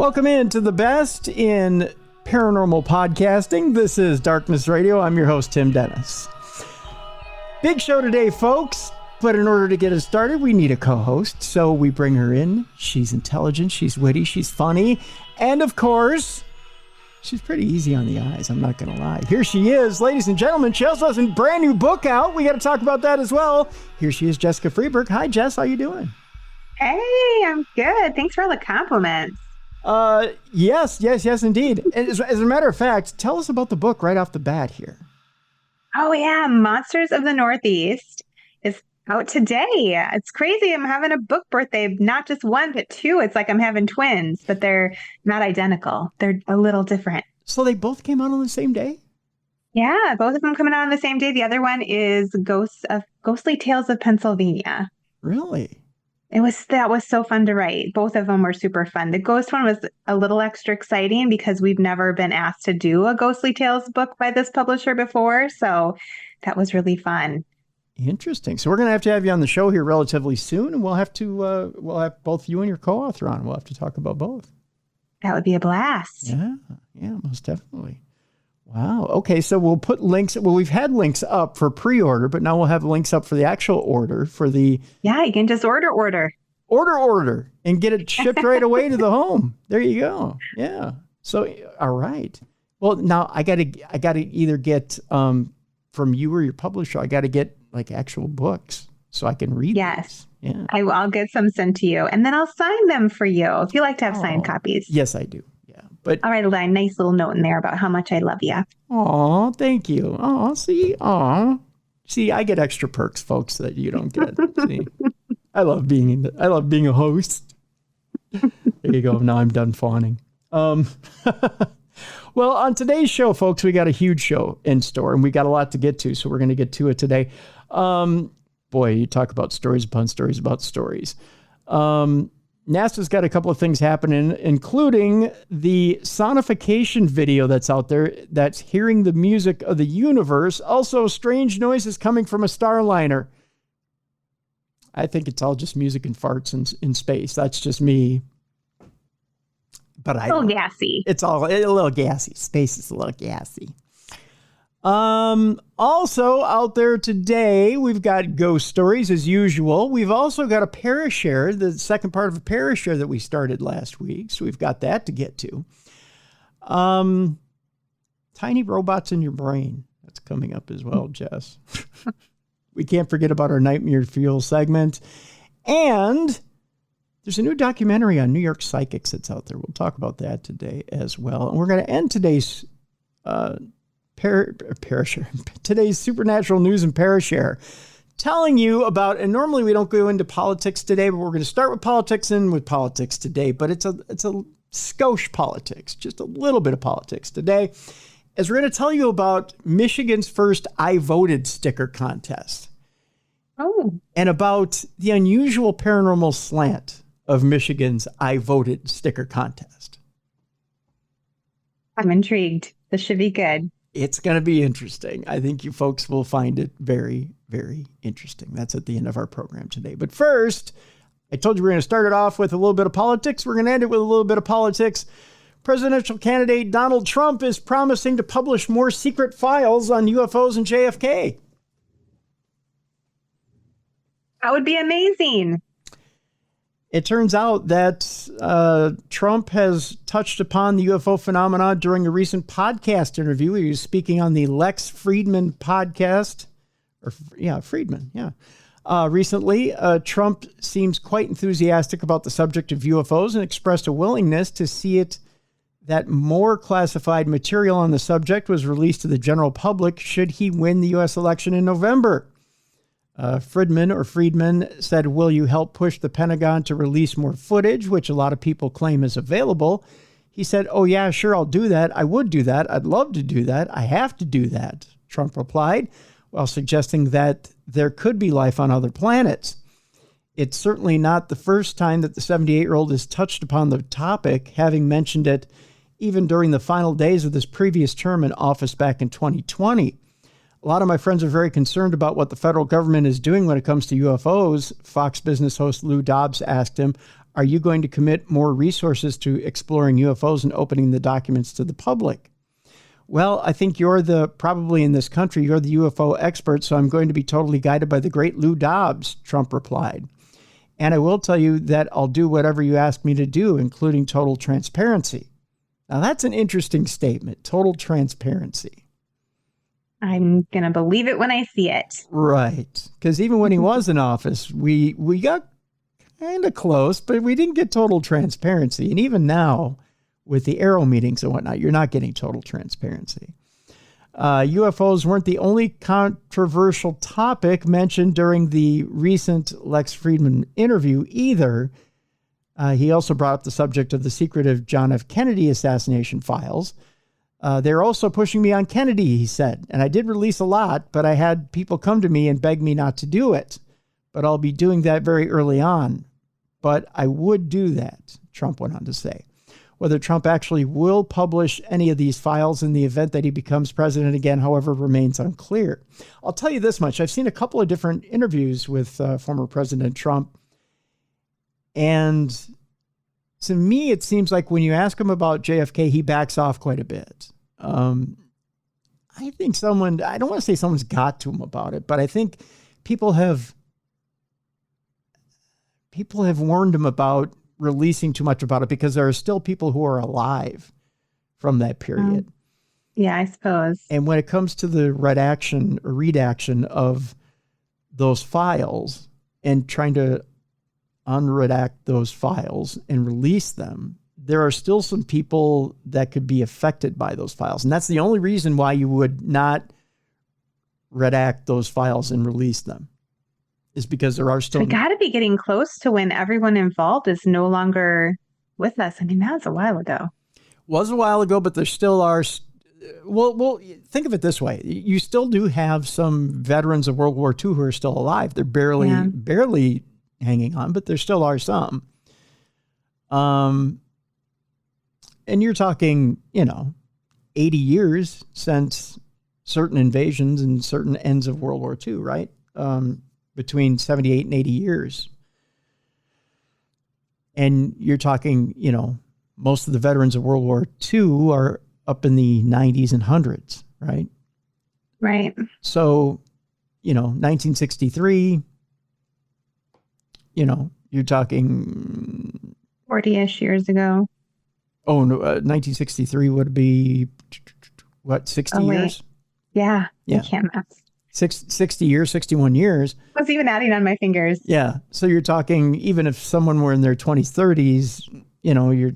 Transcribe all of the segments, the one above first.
Welcome into the best in paranormal podcasting. This is Darkness Radio. I'm your host, Tim Dennis. Big show today, folks. But in order to get us started, we need a co-host. So we bring her in. She's intelligent, she's witty, she's funny. And of course, she's pretty easy on the eyes. I'm not going to lie. Here she is, ladies and gentlemen. She also has a brand new book out. We got to talk about that as well. Here she is, Jessica Freeburg. Hi, Jess. How you doing? Hey, I'm good. Thanks for all the compliments. Yes, indeed. As a matter of fact, tell us about the book right off the bat here. Oh, yeah. Monsters of the Northeast is out today. It's crazy. I'm having a book birthday, not just one, but two. It's like I'm having twins, but they're not identical. They're a little different. So they both came out on the same day? Yeah, both of them coming out on the same day. The other one is Ghostly Tales of Pennsylvania. Really? That was so fun to write. Both of them were super fun. The ghost one was a little extra exciting because we've never been asked to do a Ghostly Tales book by this publisher before. So that was really fun. Interesting. So we're going to have you on the show here relatively soon, and we'll have both you and your co-author on. We'll have to talk about both. That would be a blast. Yeah, most definitely. Wow. Okay, so we'll put links. Well, we've had links up for pre-order, but now we'll have links up for the actual order for the... Yeah, you can just order. Order, and get it shipped right away to the home. There you go. Yeah. So, all right. Well, now I gotta either get from you or your publisher, I got to get like actual books so I can read. Yes. These. Yeah. I'll get some sent to you, and then I'll sign them for you if you like to have signed copies. Yes, I do. But I'll write a nice little note in there about how much I love you. Oh, thank you. Oh, see, I get extra perks, folks, that you don't get. See, I love being a host. There you go. Now I'm done fawning. Well, on today's show, folks, we got a huge show in store, and we got a lot to get to, so we're going to get to it today. Boy, you talk about stories upon stories about stories. NASA's got a couple of things happening, including the sonification video that's out there that's hearing the music of the universe. Also, strange noises coming from a starliner. I think it's all just music and farts in space. That's just me. But a little gassy. It's all a little gassy. Space is a little gassy. Also out there today, we've got ghost stories as usual. We've also got a Parashare, the second part of a Parashare that we started last week. So we've got that to get to. Tiny robots in your brain. That's coming up as well, Jess. We can't forget about our Nightmare Fuel segment. And there's a new documentary on New York psychics that's out there. We'll talk about that today as well. And we're going to end today's, today's supernatural news and Parashare, telling you about, and normally we don't go into politics today, but we're going to start with politics and with politics today, but it's a skosh politics, just a little bit of politics today, as we're going to tell you about Michigan's first I Voted sticker contest. Oh. And about the unusual paranormal slant of Michigan's I Voted sticker contest. I'm intrigued. This should be good. It's going to be interesting. I think you folks will find it very, very interesting. That's at the end of our program today. But first, I told you we're going to start it off with a little bit of politics. We're going to end it with a little bit of politics. Presidential candidate Donald Trump is promising to publish more secret files on UFOs and JFK. That would be amazing. It turns out that Trump has touched upon the UFO phenomena during a recent podcast interview. He was speaking on the Lex Friedman podcast. Friedman. Recently, Trump seems quite enthusiastic about the subject of UFOs and expressed a willingness to see it that more classified material on the subject was released to the general public should he win the U.S. election in November. Friedman said, "Will you help push the Pentagon to release more footage, which a lot of people claim is available?" He said, "Oh, yeah, sure, I'll do that. I would do that. I'd love to do that. I have to do that," Trump replied, while suggesting that there could be life on other planets. It's certainly not the first time that the 78-year-old has touched upon the topic, having mentioned it even during the final days of this previous term in office back in 2020. A lot of my friends are very concerned about what the federal government is doing when it comes to UFOs. Fox Business host Lou Dobbs asked him, Are you going to commit more resources to exploring UFOs and opening the documents to the public? Well, I think probably in this country, you're the UFO expert, so I'm going to be totally guided by the great Lou Dobbs, Trump replied. And I will tell you that I'll do whatever you ask me to do, including total transparency. Now, that's an interesting statement, total transparency. I'm going to believe it when I see it. Right. Because even when he was in office, we got kind of close, but we didn't get total transparency. And even now, with the Arrow meetings and whatnot, you're not getting total transparency. UFOs weren't the only controversial topic mentioned during the recent Lex Friedman interview either. He also brought up the subject of the secretive John F. Kennedy assassination files. They're also pushing me on Kennedy, he said. And I did release a lot, but I had people come to me and beg me not to do it. But I'll be doing that very early on. But I would do that, Trump went on to say. Whether Trump actually will publish any of these files in the event that he becomes president again, however, remains unclear. I'll tell you this much. I've seen a couple of different interviews with former President Trump. And to me, it seems like when you ask him about JFK, he backs off quite a bit. I think I don't want to say someone's got to him about it, but I think people have warned him about releasing too much about it because there are still people who are alive from that period. Yeah, I suppose. And when it comes to the redaction of those files and trying to unredact those files and release them, there are still some people that could be affected by those files. And that's the only reason why you would not redact those files and release them. Is because there are still... We got to be getting close to when everyone involved is no longer with us. I mean, that was a while ago. Was a while ago, but there still are... Well, think of it this way. You still do have some veterans of World War II who are still alive. They're barely hanging on, but there still are some. And you're talking, 80 years since certain invasions and certain ends of World War II, right? Between 78 and 80 years. And you're talking, most of the veterans of World War II are up in the 90s and hundreds, right? Right. So, 1963, you're talking 40-ish years ago. Oh, no, 1963 would be, 60 years? Yeah. I can't math. 60 years, 61 years. I was even adding on my fingers. Yeah. So you're talking, even if someone were in their 20s, 30s,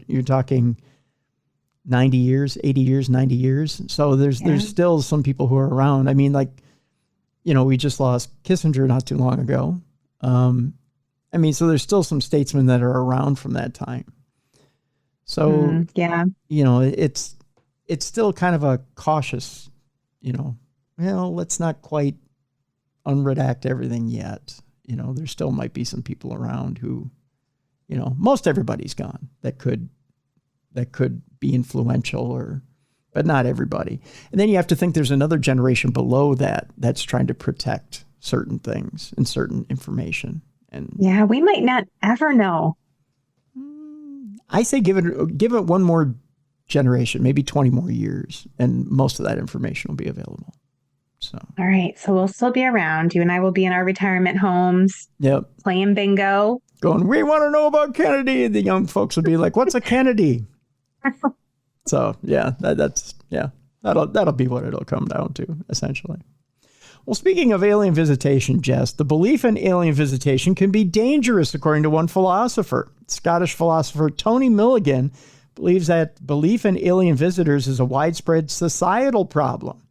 you're talking 90 years, 80 years, 90 years. So there's still some people who are around. I mean, we just lost Kissinger not too long ago. So there's still some statesmen that are around from that time. So, it's still kind of a cautious, let's not quite unredact everything yet. There still might be some people around who, most everybody's gone that could be influential but not everybody. And then you have to think there's another generation below that's trying to protect certain things and certain information. And yeah, we might not ever know. I say give it one more generation, maybe 20 more years, and most of that information will be available. So, all right. So we'll still be around. You and I will be in our retirement homes. Yep. Playing bingo. Going, we want to know about Kennedy. The young folks will be like, what's a Kennedy? So that'll be what it'll come down to, essentially. Well, speaking of alien visitation, Jess, the belief in alien visitation can be dangerous, according to one philosopher. Scottish philosopher Tony Milligan believes that belief in alien visitors is a widespread societal problem.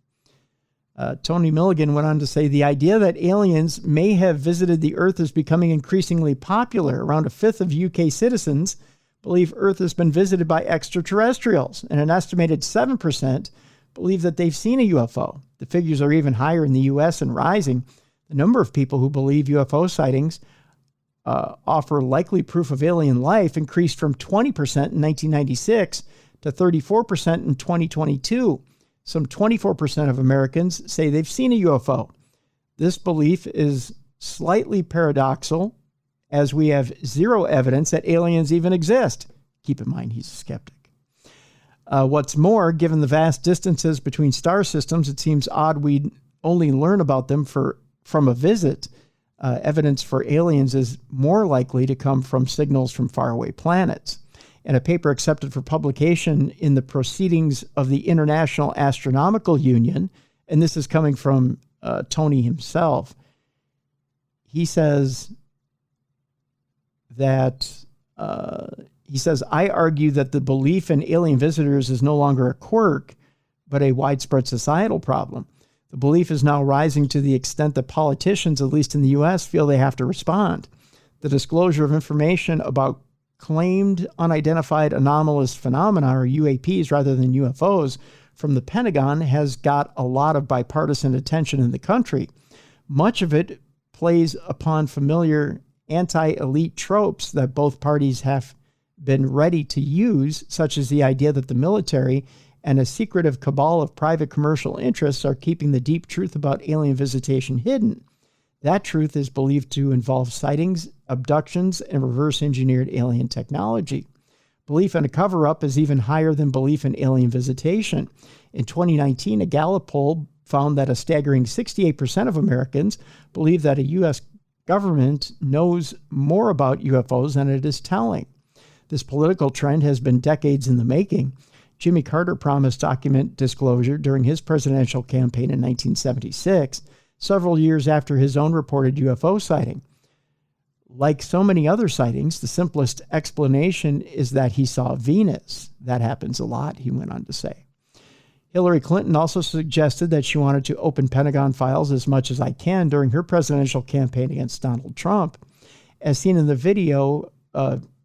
Tony Milligan went on to say the idea that aliens may have visited the Earth is becoming increasingly popular. Around a fifth of UK citizens believe Earth has been visited by extraterrestrials, and an estimated 7% believe that they've seen a UFO. The figures are even higher in the U.S. and rising. The number of people who believe UFO sightings offer likely proof of alien life increased from 20% in 1996 to 34% in 2022. Some 24% of Americans say they've seen a UFO. This belief is slightly paradoxical as we have zero evidence that aliens even exist. Keep in mind, he's a skeptic. What's more, given the vast distances between star systems, it seems odd we'd only learn about them from a visit. Evidence for aliens is more likely to come from signals from faraway planets. In a paper accepted for publication in the Proceedings of the International Astronomical Union, and this is coming from Tony himself, he says that... He says, I argue that the belief in alien visitors is no longer a quirk, but a widespread societal problem. The belief is now rising to the extent that politicians, at least in the U.S., feel they have to respond. The disclosure of information about claimed unidentified anomalous phenomena, or UAPs rather than UFOs, from the Pentagon has got a lot of bipartisan attention in the country. Much of it plays upon familiar anti-elite tropes that both parties have been ready to use, such as the idea that the military and a secretive cabal of private commercial interests are keeping the deep truth about alien visitation hidden. That truth is believed to involve sightings, abductions, and reverse-engineered alien technology. Belief in a cover-up is even higher than belief in alien visitation. In 2019, a Gallup poll found that a staggering 68% of Americans believe that a U.S. government knows more about UFOs than it is telling. This political trend has been decades in the making. Jimmy Carter promised document disclosure during his presidential campaign in 1976, several years after his own reported UFO sighting. Like so many other sightings, the simplest explanation is that he saw Venus. That happens a lot, he went on to say. Hillary Clinton also suggested that she wanted to open Pentagon files as much as I can during her presidential campaign against Donald Trump. As seen in the video,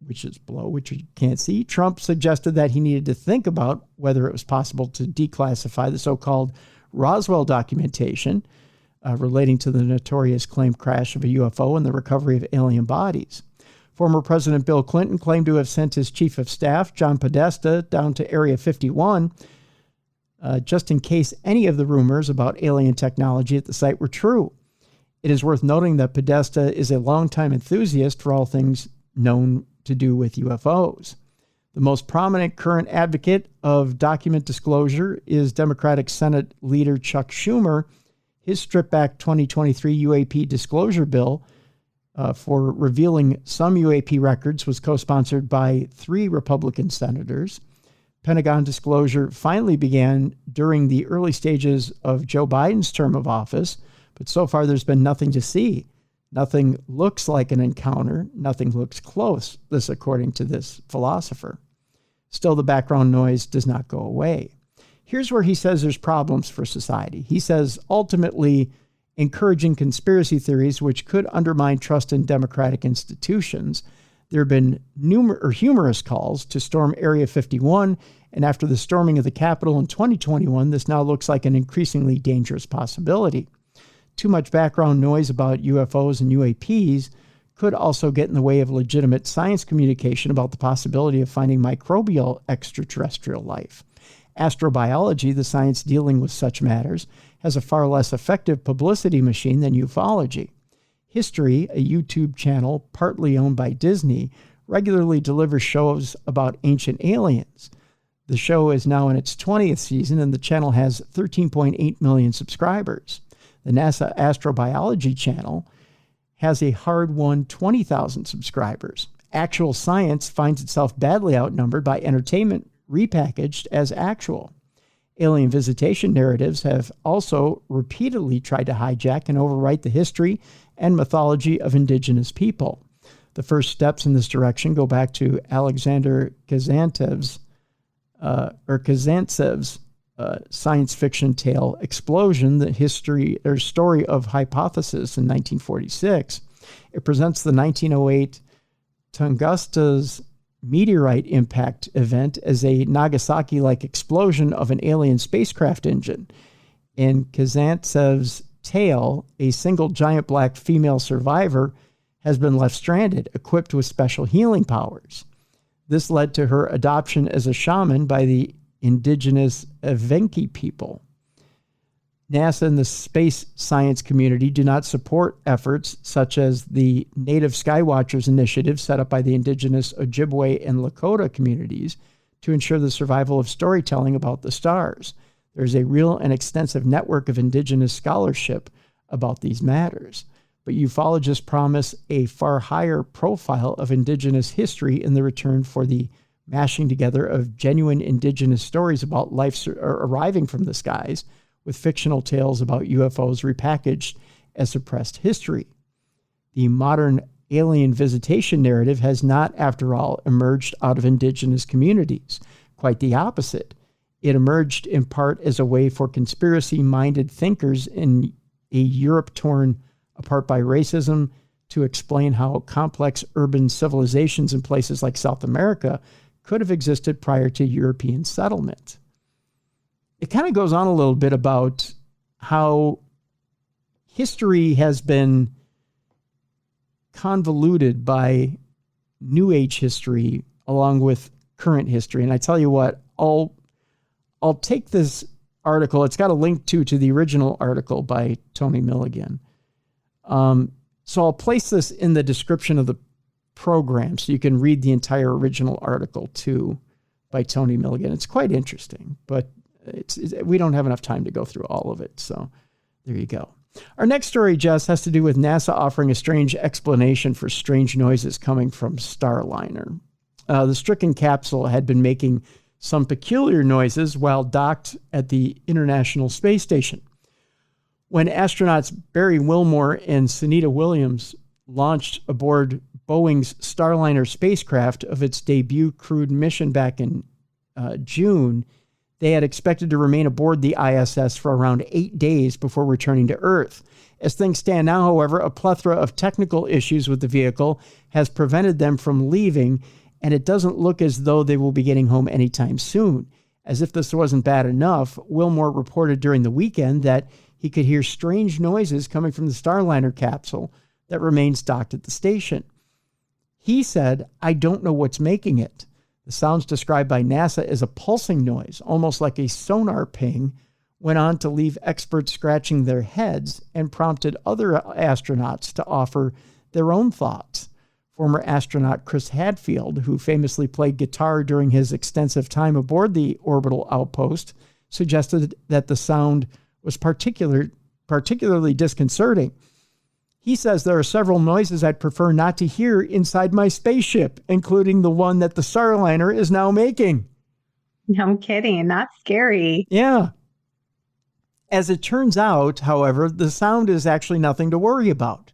which is below, which you can't see, Trump suggested that he needed to think about whether it was possible to declassify the so-called Roswell documentation relating to the notorious claimed crash of a UFO and the recovery of alien bodies. Former President Bill Clinton claimed to have sent his chief of staff, John Podesta, down to Area 51 just in case any of the rumors about alien technology at the site were true. It is worth noting that Podesta is a longtime enthusiast for all things known to do with UFOs. The most prominent current advocate of document disclosure is Democratic Senate leader Chuck Schumer. His stripped-back 2023 UAP disclosure bill for revealing some UAP records was co-sponsored by 3 Republican senators. Pentagon disclosure finally began during the early stages of Joe Biden's term of office, but so far there's been nothing to see. Nothing looks like an encounter. Nothing looks close, this according to this philosopher. Still, the background noise does not go away. Here's where he says there's problems for society. He says, ultimately, encouraging conspiracy theories which could undermine trust in democratic institutions. There have been humorous calls to storm Area 51, and after the storming of the Capitol in 2021, this now looks like an increasingly dangerous possibility. Too much background noise about UFOs and UAPs could also get in the way of legitimate science communication about the possibility of finding microbial extraterrestrial life. Astrobiology, the science dealing with such matters, has a far less effective publicity machine than ufology. History, a YouTube channel partly owned by Disney, regularly delivers shows about ancient aliens. The show is now in its 20th season, and the channel has 13.8 million subscribers. The NASA Astrobiology channel has a hard-won 20,000 subscribers. Actual Science finds itself badly outnumbered by entertainment repackaged as actual. Alien visitation narratives have also repeatedly tried to hijack and overwrite the history and mythology of indigenous people. The first steps in this direction go back to Alexander Kazantsev's science fiction tale Explosion, the story of hypothesis in 1946. It presents the 1908 Tunguska's meteorite impact event as a Nagasaki-like explosion of an alien spacecraft engine. In Kazantsev's tale, a single giant black female survivor has been left stranded, equipped with special healing powers. This led to her adoption as a shaman by the indigenous Evenki people. NASA and the space science community do not support efforts such as the Native Skywatchers initiative set up by the indigenous Ojibwe and Lakota communities to ensure the survival of storytelling about the stars. There's a real and extensive network of indigenous scholarship about these matters, but ufologists promise a far higher profile of indigenous history in the return for the mashing together of genuine indigenous stories about life arriving from the skies with fictional tales about UFOs repackaged as suppressed history. The modern alien visitation narrative has not, after all, emerged out of indigenous communities. Quite the opposite. It emerged in part as a way for conspiracy-minded thinkers in a Europe torn apart by racism to explain how complex urban civilizations in places like South America could have existed prior to European settlement. It kind of goes on a little bit about how history has been convoluted by New Age history along with current history. And I tell you what, I'll take this article. It's got a link to the original article by Tony Milligan. So I'll place this in the description of the program so you can read the entire original article too by Tony Milligan. It's quite interesting, but we don't have enough time to go through all of it. So there you go. Our next story, Jess, has to do with NASA offering a strange explanation for strange noises coming from Starliner. The stricken capsule had been making some peculiar noises while docked at the International Space Station. When astronauts Barry Wilmore and Sunita Williams launched aboard Boeing's Starliner spacecraft of its debut crewed mission back in June, they had expected to remain aboard the ISS for around 8 days before returning to Earth. As things stand now, however, a plethora of technical issues with the vehicle has prevented them from leaving, and it doesn't look as though they will be getting home anytime soon. As if this wasn't bad enough, Wilmore reported during the weekend that he could hear strange noises coming from the Starliner capsule that remains docked at the station. He said, "I don't know what's making it." The sounds described by NASA as a pulsing noise, almost like a sonar ping, went on to leave experts scratching their heads and prompted other astronauts to offer their own thoughts. Former astronaut Chris Hadfield, who famously played guitar during his extensive time aboard the orbital outpost, suggested that the sound was particularly disconcerting. He says, "There are several noises I'd prefer not to hear inside my spaceship, including the one that the Starliner is now making." No kidding. That's scary. Yeah. As it turns out, however, the sound is actually nothing to worry about.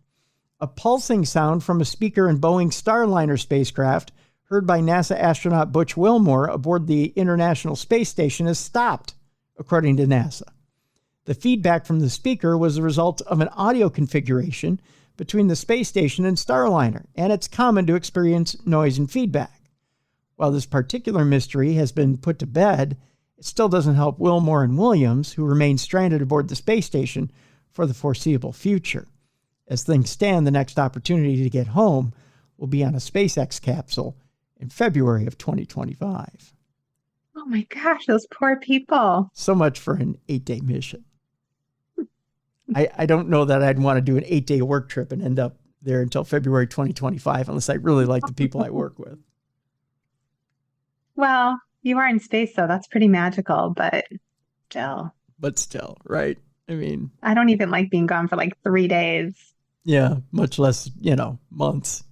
A pulsing sound from a speaker in Boeing's Starliner spacecraft, heard by NASA astronaut Butch Wilmore aboard the International Space Station, has stopped, according to NASA. The feedback from the speaker was the result of an audio configuration between the space station and Starliner, and it's common to experience noise and feedback. While this particular mystery has been put to bed, it still doesn't help Wilmore and Williams, who remain stranded aboard the space station for the foreseeable future. As things stand, the next opportunity to get home will be on a SpaceX capsule in February of 2025. Oh my gosh, those poor people. So much for an 8-day mission. I don't know that I'd want to do an 8-day work trip and end up there until February 2025 unless I really like the people I work with. Well, you are in space, so that's pretty magical, but still. But still, right? I mean, I don't even like being gone for like 3 days. Yeah, much less, months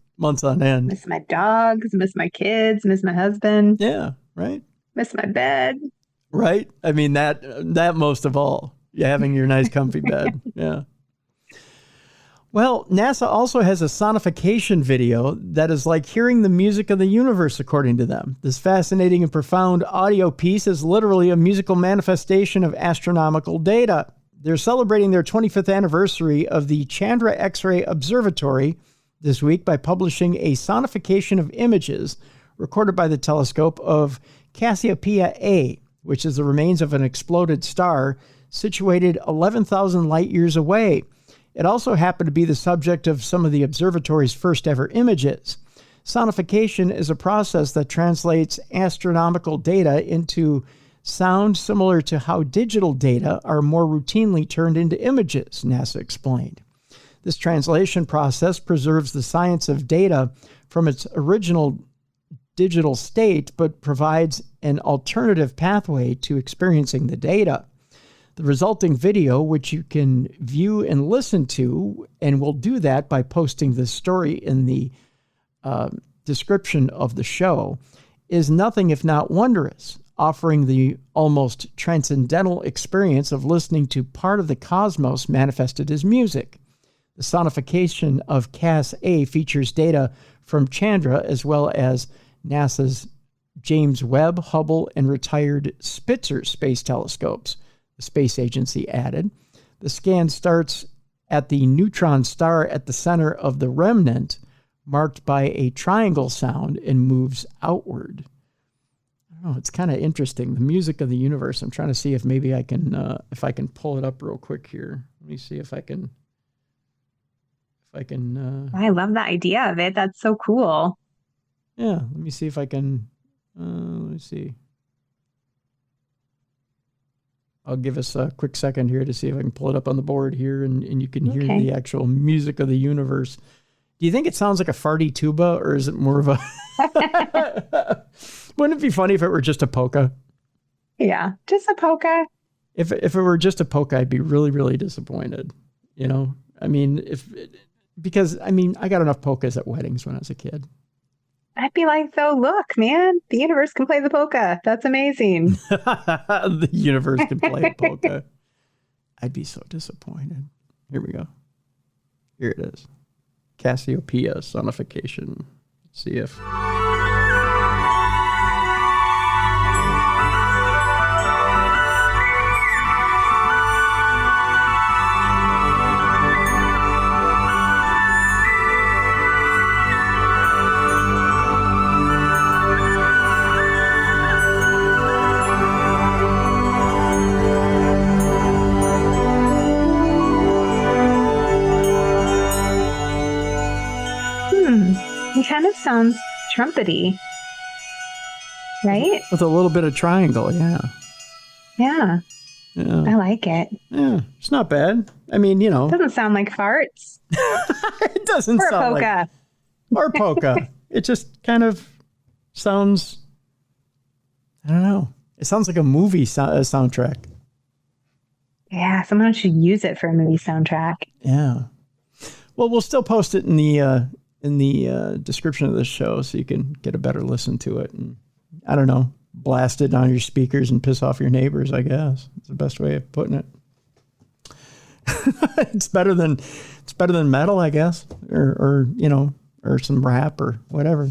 on end. Miss my dogs, miss my kids, miss my husband. Yeah, right? Miss my bed. Right? I mean, that most of all. Yeah, having your nice comfy bed. Yeah. Well, NASA also has a sonification video that is like hearing the music of the universe, according to them. This fascinating and profound audio piece is literally a musical manifestation of astronomical data. They're celebrating their 25th anniversary of the Chandra X-ray Observatory this week by publishing a sonification of images recorded by the telescope of Cassiopeia A, which is the remains of an exploded star situated 11,000 light years away. It also happened to be the subject of some of the observatory's first ever images. Sonification is a process that translates astronomical data into sound similar to how digital data are more routinely turned into images, NASA explained. This translation process preserves the science of data from its original digital state, but provides an alternative pathway to experiencing the data. The resulting video, which you can view and listen to, and we'll do that by posting this story in the description of the show, is nothing if not wondrous, offering the almost transcendental experience of listening to part of the cosmos manifested as music. The sonification of Cass A features data from Chandra as well as NASA's James Webb, Hubble, and retired Spitzer space telescopes, the space agency added. The scan starts at the neutron star at the center of the remnant, marked by a triangle sound, and moves outward. I don't know, it's kind of interesting. The music of the universe. I'm trying to see if maybe I can, if I can pull it up real quick here. Let me see if I can. I love the idea of it. That's so cool. Yeah, let me see if I can. Let me see. I'll give us a quick second here to see if I can pull it up on the board here, and you can hear the actual music of the universe. Do you think it sounds like a farty tuba, or is it more of a... Wouldn't it be funny if it were just a polka? Yeah, just a polka. If it were just a polka, I'd be really, really disappointed. You know? I mean, because I got enough polkas at weddings when I was a kid. I'd be like, so look, man, the universe can play the polka. That's amazing. The universe can play a polka. I'd be so disappointed. Here we go. Here it is. Cassiopeia sonification. Let's see if... It kind of sounds trumpety, right? With a little bit of triangle, yeah. Yeah. I like it. Yeah, it's not bad. I mean, you know. It doesn't sound like farts. It doesn't or sound polka. like... Or polka. It just kind of sounds... I don't know. It sounds like a movie soundtrack. Yeah, someone should use it for a movie soundtrack. Yeah. Well, we'll still post it in the description of this show so you can get a better listen to it, and I don't know, blast it on your speakers and piss off your neighbors, I guess. It's the best way of putting it. It's better than metal, I guess, or you know, or some rap or whatever.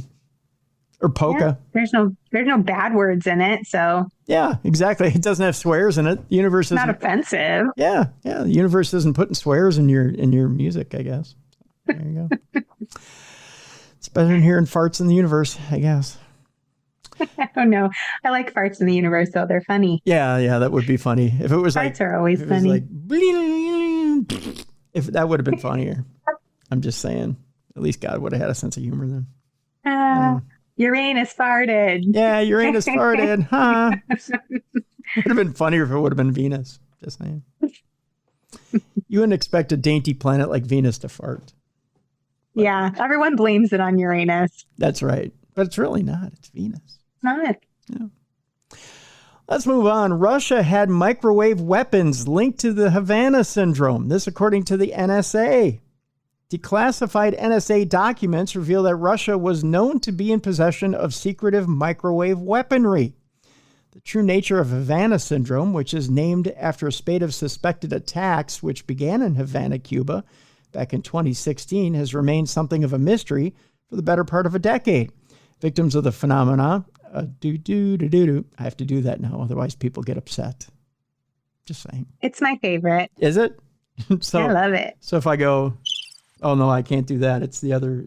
Or polka. Yeah, there's no bad words in it, so. Yeah, exactly. It doesn't have swears in it. The universe is not offensive. Yeah. The universe isn't putting swears in your music, I guess. There you go. It's better than hearing farts in the universe, I guess. I don't know. I like farts in the universe, though. They're funny. Yeah, that would be funny. If it was farts are always funny. Like, if that would have been funnier. I'm just saying. At least God would have had a sense of humor then. Uranus farted. Yeah, Uranus farted. Huh? Would have been funnier if it would have been Venus. Just saying. You wouldn't expect a dainty planet like Venus to fart. But yeah, everyone blames it on Uranus. That's right. But it's really not. It's Venus. It's not. Yeah. Let's move on. Russia had microwave weapons linked to the Havana Syndrome. This according to the NSA. Declassified NSA documents reveal that Russia was known to be in possession of secretive microwave weaponry. The true nature of Havana Syndrome, which is named after a spate of suspected attacks which began in Havana, Cuba, back in 2016, has remained something of a mystery for the better part of a decade. Victims of the phenomena, I have to do that now, otherwise people get upset. Just saying. It's my favorite. Is it? So, I love it. So if I go... Oh no, I can't do that. It's the other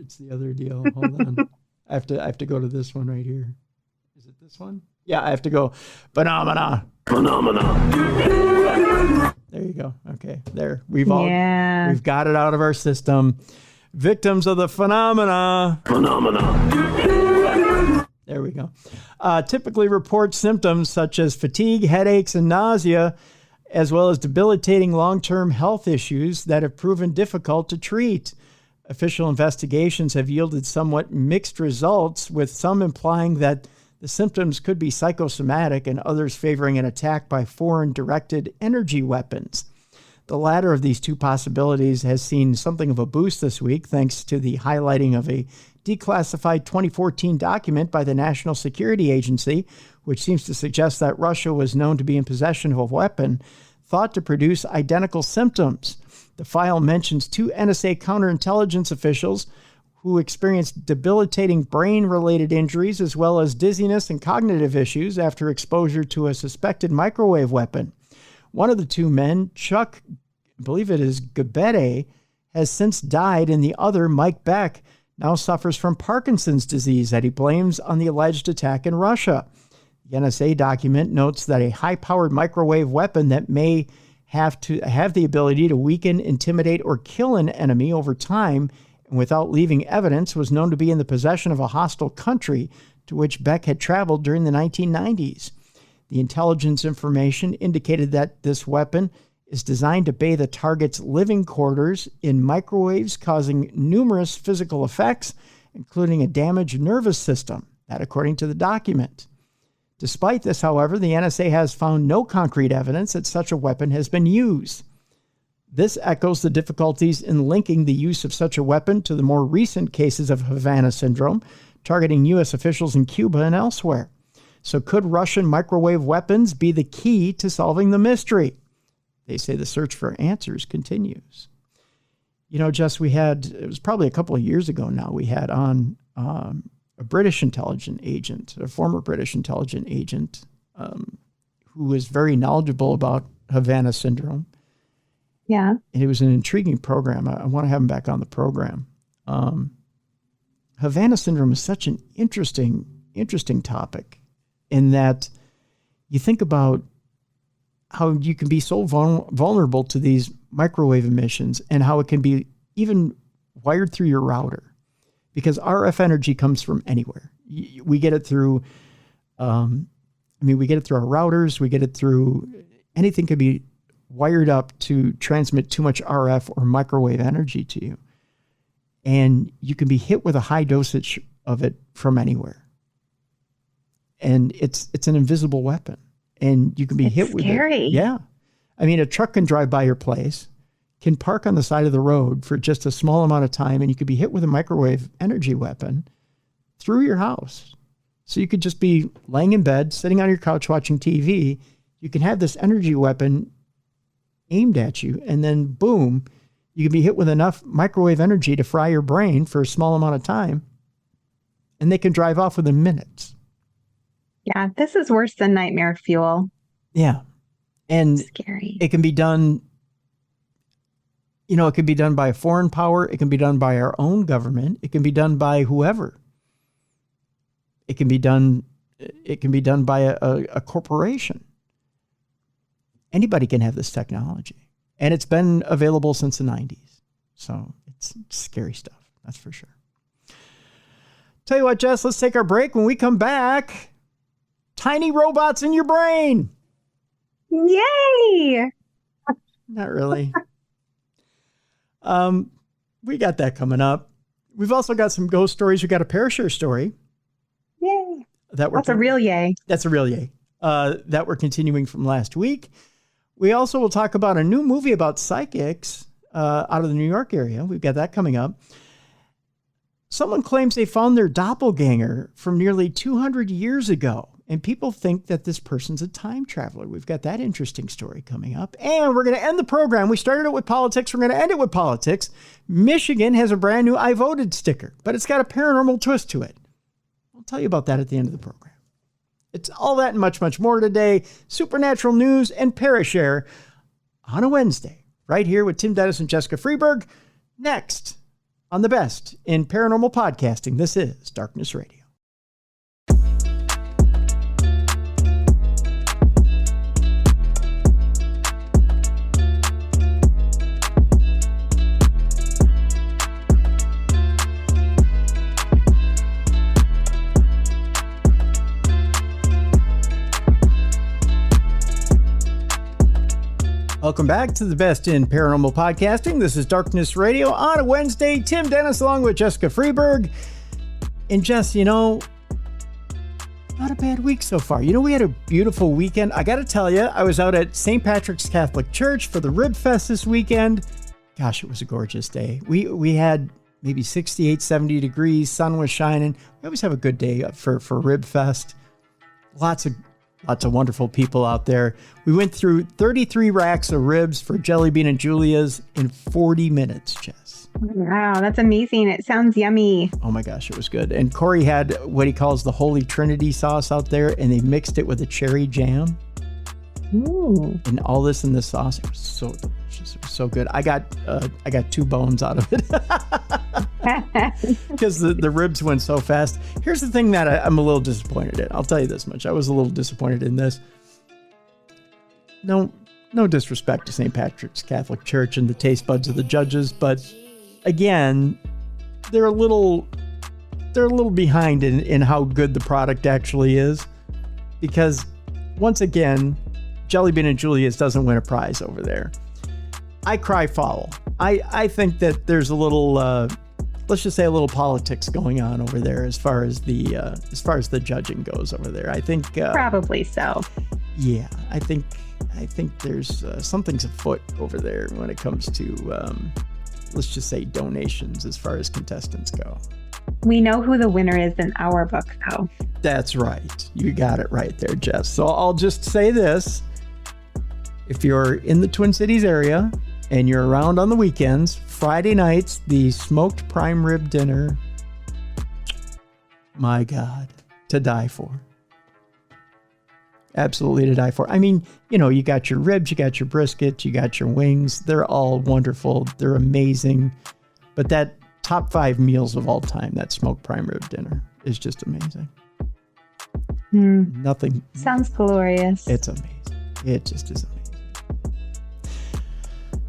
deal. Hold on. I have to go to this one right here. Is it this one? Yeah, I have to go phenomena. There you go. Okay. There. We've got it out of our system. Victims of the phenomena. There we go. Typically report symptoms such as fatigue, headaches, and nausea, as well as debilitating long-term health issues that have proven difficult to treat. Official investigations have yielded somewhat mixed results, with some implying that the symptoms could be psychosomatic and others favoring an attack by foreign-directed energy weapons. The latter of these two possibilities has seen something of a boost this week, thanks to the highlighting of a declassified 2014 document by the National Security Agency, which seems to suggest that Russia was known to be in possession of a weapon thought to produce identical symptoms. The file mentions two NSA counterintelligence officials who experienced debilitating brain-related injuries as well as dizziness and cognitive issues after exposure to a suspected microwave weapon. One of the two men, Chuck, I believe it is Gabete, has since died, and the other, Mike Beck, now suffers from Parkinson's disease that he blames on the alleged attack in Russia. The NSA document notes that a high-powered microwave weapon that may have the ability to weaken, intimidate, or kill an enemy over time and without leaving evidence was known to be in the possession of a hostile country to which Beck had traveled during the 1990s. The intelligence information indicated that this weapon is designed to bathe a target's living quarters in microwaves, causing numerous physical effects, including a damaged nervous system, that according to the document. Despite this, however, the NSA has found no concrete evidence that such a weapon has been used. This echoes the difficulties in linking the use of such a weapon to the more recent cases of Havana Syndrome, targeting U.S. officials in Cuba and elsewhere. So could Russian microwave weapons be the key to solving the mystery? They say the search for answers continues. You know, Jess, it was probably a couple of years ago now, we had on a British intelligence agent, a former British intelligence agent, who was very knowledgeable about Havana Syndrome. Yeah. And it was an intriguing program. I want to have him back on the program. Havana Syndrome is such an interesting topic in that you think about how you can be so vulnerable to these microwave emissions and how it can be even wired through your router, because RF energy comes from anywhere. We get it through, we get it through our routers. We get it through anything could be wired up to transmit too much RF or microwave energy to you. And you can be hit with a high dosage of it from anywhere. And it's an invisible weapon. And you can be hit with it. Yeah. I mean, a truck can drive by your place, can park on the side of the road for just a small amount of time, and you could be hit with a microwave energy weapon through your house. So you could just be laying in bed, sitting on your couch watching TV. You can have this energy weapon aimed at you, and then boom, you can be hit with enough microwave energy to fry your brain for a small amount of time, and they can drive off within minutes. Yeah, this is worse than nightmare fuel. Yeah. And scary. It can be done, it can be done by a foreign power. It can be done by our own government. It can be done by whoever. It can be done by a corporation. Anybody can have this technology. And it's been available since the 90s. So it's scary stuff. That's for sure. Tell you what, Jess, let's take our break. When we come back, tiny robots in your brain. Yay! Not really. We got that coming up. We've also got some ghost stories. We got a Parashare story. Yay. That's a real yay. That's a real yay. That we're continuing from last week. We also will talk about a new movie about psychics out of the New York area. We've got that coming up. Someone claims they found their doppelganger from nearly 200 years ago, and people think that this person's a time traveler. We've got that interesting story coming up. And we're going to end the program. We started it with politics. We're going to end it with politics. Michigan has a brand new I Voted sticker, but it's got a paranormal twist to it. I'll tell you about that at the end of the program. It's all that and much, much more today. Supernatural news and Parashare on a Wednesday, right here with Tim Dennis and Jessica Freeburg. Next on the best in paranormal podcasting, this is Darkness Radio. Welcome back to the best in paranormal podcasting. This is Darkness Radio on a Wednesday. Tim Dennis along with Jessica Freeburg. And Jess, not a bad week so far. We had a beautiful weekend. I got to tell you, I was out at St. Patrick's Catholic Church for the Rib Fest this weekend. Gosh, it was a gorgeous day. We had maybe 68, 70 degrees. Sun was shining. We always have a good day for Rib Fest. Lots of wonderful people out there. We went through 33 racks of ribs for Jelly Bean and Julia's in 40 minutes, Jess. Wow, that's amazing. It sounds yummy. Oh my gosh, it was good. And Corey had what he calls the Holy Trinity sauce out there, and they mixed it with a cherry jam. Ooh. And all this in the sauce. It was so delicious. It was so good. I got 2 bones out of it because the ribs went so fast. Here's the thing that I'm a little disappointed in. I'll tell you this much. I was a little disappointed in this. No disrespect to St. Patrick's Catholic Church and the taste buds of the judges, but again, they're a little behind in how good the product actually is, because once again, Jelly Bean and Julia's doesn't win a prize over there. I cry foul. I think that there's a little, let's just say a little politics going on over there as far as the judging goes over there. I think probably so. Yeah, I think there's something's afoot over there when it comes to let's just say donations as far as contestants go. We know who the winner is in our book, though. That's right. You got it right there, Jess. So I'll just say this. If you're in the Twin Cities area and you're around on the weekends, Friday nights, the smoked prime rib dinner, my God, to die for. Absolutely to die for. I mean, you got your ribs, you got your brisket, you got your wings. They're all wonderful. They're amazing. But that top 5 meals of all time, that smoked prime rib dinner is just amazing. Nothing. Sounds glorious. It's amazing. It just is amazing.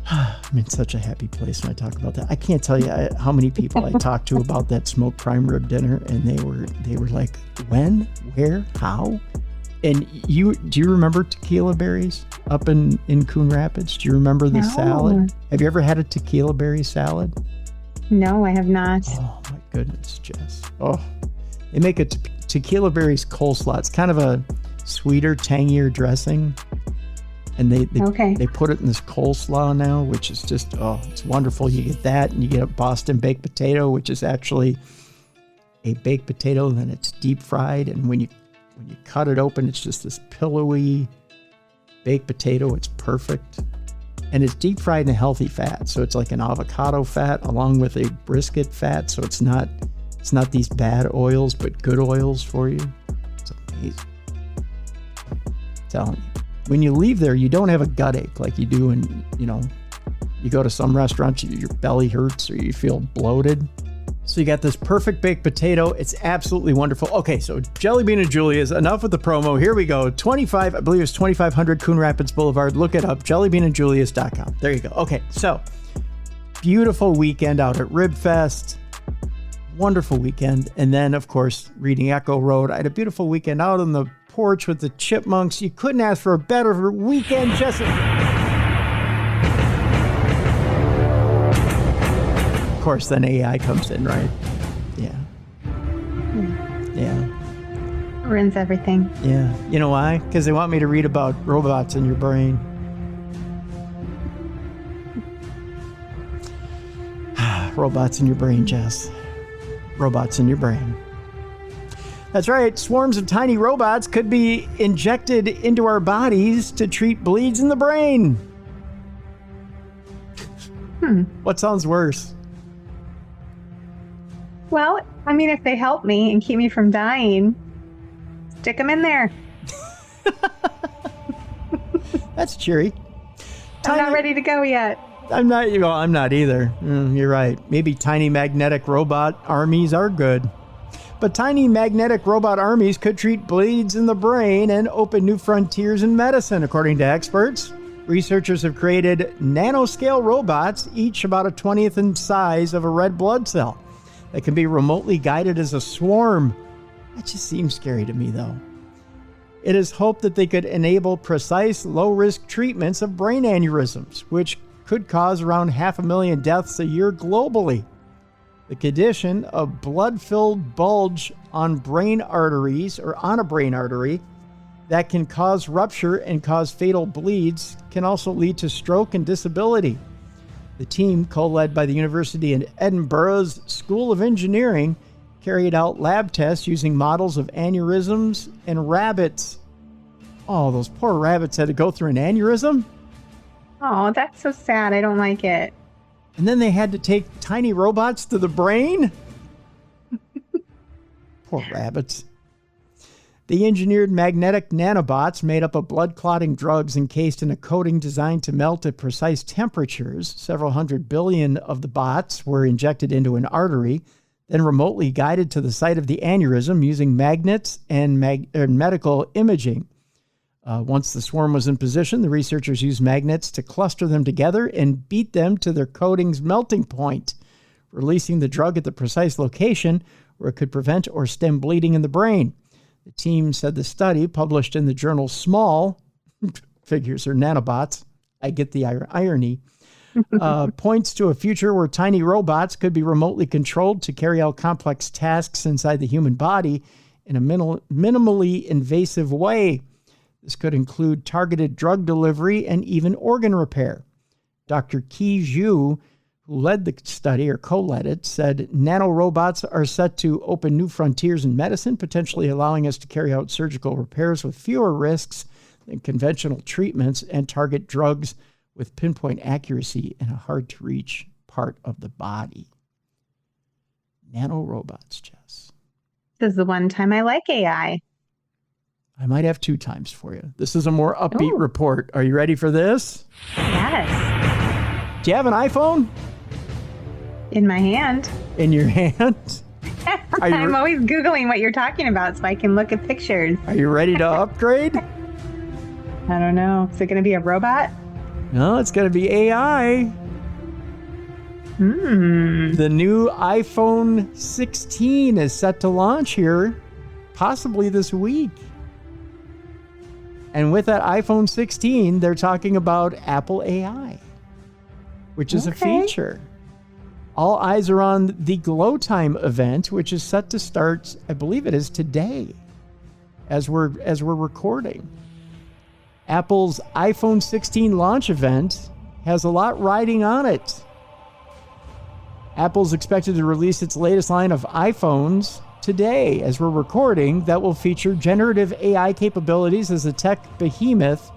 I'm in such a happy place when I talk about that. I can't tell you how many people I talked to about that smoked prime rib dinner, and they were like, when, where, how? And do you remember tequila berries up in Coon Rapids? Do you remember the salad? Have you ever had a tequila berry salad? No, I have not. Oh my goodness, Jess. Oh, they make a tequila berries coleslaw. It's kind of a sweeter, tangier dressing. And they put it in this coleslaw now, which is just, it's wonderful. You get that, and you get a Boston baked potato, which is actually a baked potato, and then it's deep fried. And when you cut it open, it's just this pillowy baked potato. It's perfect. And it's deep fried in a healthy fat. So it's like an avocado fat along with a brisket fat. So it's not these bad oils, but good oils for you. It's amazing. I'm telling you. When you leave there, you don't have a gut ache like you do when, you go to some restaurants, your belly hurts or you feel bloated. So you got this perfect baked potato. It's absolutely wonderful. Okay, so Jelly Bean and Julia's, enough with the promo. Here we go. 2500 Coon Rapids Boulevard. Look it up, jellybeanandjulius.com. There you go. Okay, so beautiful weekend out at Rib Fest. Wonderful weekend. And then, of course, reading Echo Road. I had a beautiful weekend out on the porch with the chipmunks. You couldn't ask for a better weekend, Jessica. Of course, then AI comes in, right? Yeah. Yeah. Ruins everything. Yeah. You know why? Because they want me to read about robots in your brain. Robots in your brain, Jess. Robots in your brain. That's right. Swarms of tiny robots could be injected into our bodies to treat bleeds in the brain. What sounds worse? Well, I mean, if they help me and keep me from dying, stick them in there. That's cheery. I'm not ready to go yet. I'm not either. You're right. Maybe tiny magnetic robot armies are good. But tiny magnetic robot armies could treat bleeds in the brain and open new frontiers in medicine, according to experts. Researchers have created nanoscale robots, each about a 20th in size of a red blood cell, that can be remotely guided as a swarm. That just seems scary to me, though. It is hoped that they could enable precise, low-risk treatments of brain aneurysms, which could cause around 500,000 deaths a year globally. The condition, a blood-filled bulge on brain arteries or on a brain artery that can cause rupture and cause fatal bleeds, can also lead to stroke and disability. The team, co-led by the University of Edinburgh's School of Engineering, carried out lab tests using models of aneurysms and rabbits. Oh, those poor rabbits had to go through an aneurysm? Oh, that's so sad. I don't like it. And then they had to take tiny robots to the brain? Poor rabbits. They engineered magnetic nanobots made up of blood-clotting drugs encased in a coating designed to melt at precise temperatures. Several hundred billion of the bots were injected into an artery, then remotely guided to the site of the aneurysm using magnets and medical imaging. Once the swarm was in position, the researchers used magnets to cluster them together and beat them to their coating's melting point, releasing the drug at the precise location where it could prevent or stem bleeding in the brain. The team said the study, published in the journal Small, figures are nanobots, I get the irony, points to a future where tiny robots could be remotely controlled to carry out complex tasks inside the human body in a minimally invasive way. This could include targeted drug delivery and even organ repair. Dr. Qi Zhu, who led the study or co-led it, said nanorobots are set to open new frontiers in medicine, potentially allowing us to carry out surgical repairs with fewer risks than conventional treatments and target drugs with pinpoint accuracy in a hard-to-reach part of the body. Nanorobots, Jess. This is the one time I like AI. I might have 2 times for you. This is a more upbeat report. Are you ready for this? Yes. Do you have an iPhone? In my hand. In your hand? I'm always Googling what you're talking about so I can look at pictures. Are you ready to upgrade? I don't know. Is it going to be a robot? No, it's going to be AI. The new iPhone 16 is set to launch here, possibly this week. And with that iPhone 16, they're talking about Apple AI, which is a feature. All eyes are on the Glow Time event, which is set to start, I believe it is today, as we're recording. Apple's iPhone 16 launch event has a lot riding on it. Apple's expected to release its latest line of iPhones today, as we're recording, that will feature generative AI capabilities as the tech behemoth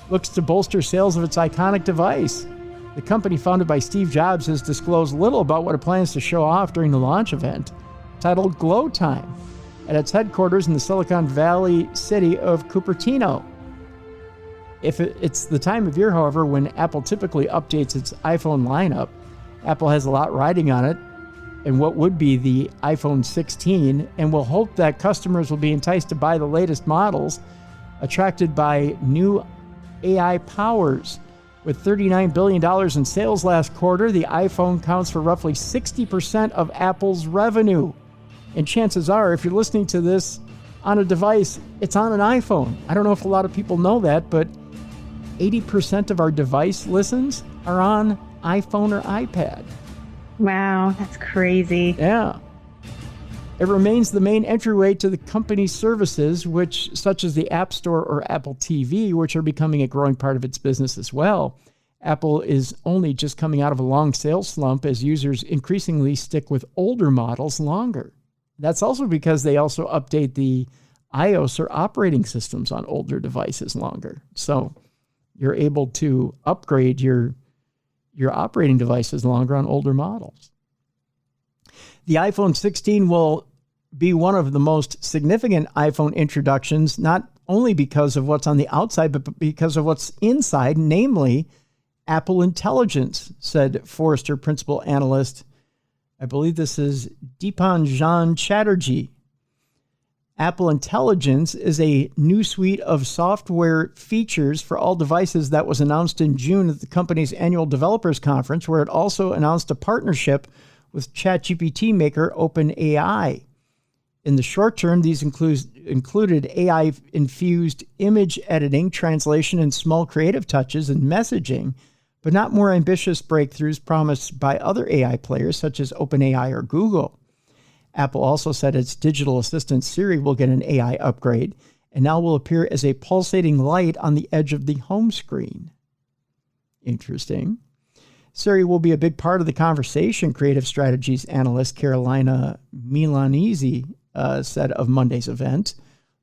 looks to bolster sales of its iconic device. The company founded by Steve Jobs has disclosed little about what it plans to show off during the launch event, titled Glow Time, at its headquarters in the Silicon Valley city of Cupertino. It's the time of year, however, when Apple typically updates its iPhone lineup. Apple has a lot riding on it, and what would be the iPhone 16, and will hope that customers will be enticed to buy the latest models, attracted by new AI powers. With $39 billion in sales last quarter, the iPhone counts for roughly 60% of Apple's revenue. And chances are, if you're listening to this on a device, it's on an iPhone. I don't know if a lot of people know that, but 80% of our device listens are on iPhone or iPad. Wow, that's crazy. Yeah. It remains the main entryway to the company's services, such as the App Store or Apple TV, which are becoming a growing part of its business as well. Apple is only just coming out of a long sales slump as users increasingly stick with older models longer. That's also because they also update the iOS or operating systems on older devices longer. So you're able to upgrade your operating devices longer on older models. The iPhone 16 will be one of the most significant iPhone introductions, not only because of what's on the outside, but because of what's inside, namely Apple Intelligence, said Forrester principal analyst. I believe this is Deepanjan Chatterjee. Apple Intelligence is a new suite of software features for all devices that was announced in June at the company's annual developers conference, where it also announced a partnership with ChatGPT maker OpenAI. In the short term, these included AI-infused image editing, translation, and small creative touches and messaging, but not more ambitious breakthroughs promised by other AI players such as OpenAI or Google. Apple also said its digital assistant Siri will get an AI upgrade and now will appear as a pulsating light on the edge of the home screen. Interesting. Siri will be a big part of the conversation, creative strategies analyst Carolina Milanese said of Monday's event.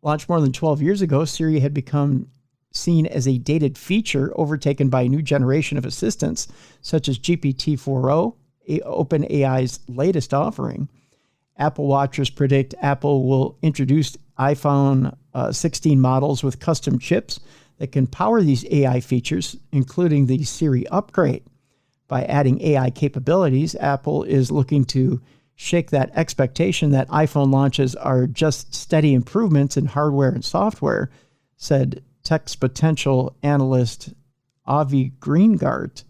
Launched more than 12 years ago, Siri had become seen as a dated feature overtaken by a new generation of assistants, such as GPT-4o, OpenAI's latest offering. Apple watchers predict Apple will introduce iPhone 16 models with custom chips that can power these AI features, including the Siri upgrade. By adding AI capabilities, Apple is looking to shake that expectation that iPhone launches are just steady improvements in hardware and software, said Tech's potential analyst Avi Greengart.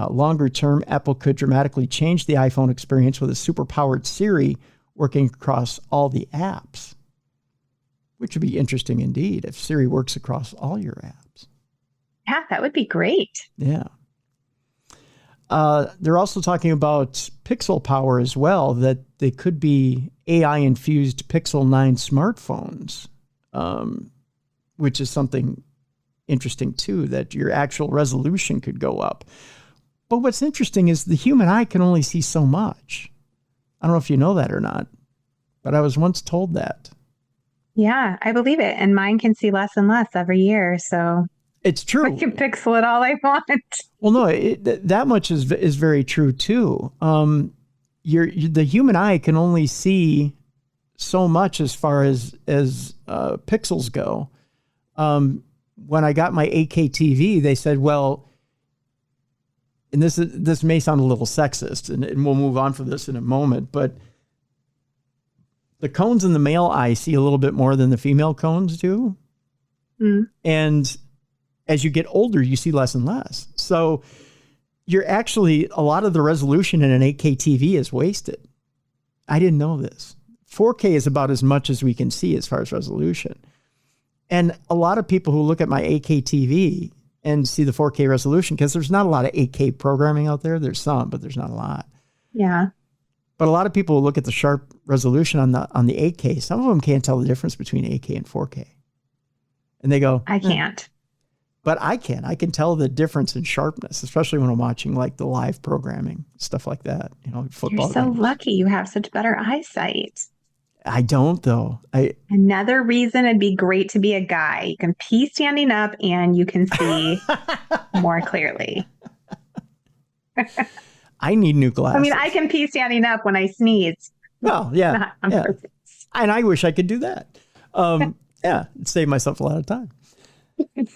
Longer term, Apple could dramatically change the iPhone experience with a super-powered Siri working across all the apps, which would be interesting indeed if Siri works across all your apps. Yeah, that would be great. Yeah. They're also talking about Pixel power as well, that they could be AI-infused Pixel 9 smartphones, which is something interesting too, that your actual resolution could go up. But what's interesting is the human eye can only see so much. I don't know if you know that or not, but I was once told that. Yeah, I believe it. And mine can see less and less every year. So it's true. I can pixel it all I want. Well, no, that much is very true too. The human eye can only see so much as far as pixels go. When I got my 8K TV, they said, well, and this may sound a little sexist, and we'll move on from this in a moment, but the cones in the male eye see a little bit more than the female cones do. Mm. And as you get older, you see less and less. So you're actually, a lot of the resolution in an 8K TV is wasted. I didn't know this. 4K is about as much as we can see as far as resolution. And a lot of people who look at my 8K TV and see the 4K resolution, because there's not a lot of 8K programming out there. There's some, but there's not a lot. Yeah. But a lot of people who look at the sharp resolution on the 8K. Some of them can't tell the difference between 8K and 4K. And they go, I can't. But I can. I can tell the difference in sharpness, especially when I'm watching like the live programming, stuff like that. You know, football. You're so games. lucky you have such better eyesight. I don't, though. Another reason it'd be great to be a guy. You can pee standing up and you can see more clearly. I need new glasses. I mean, I can pee standing up when I sneeze. Well, yeah. Yeah. And I wish I could do that. Yeah, it'd save myself a lot of time.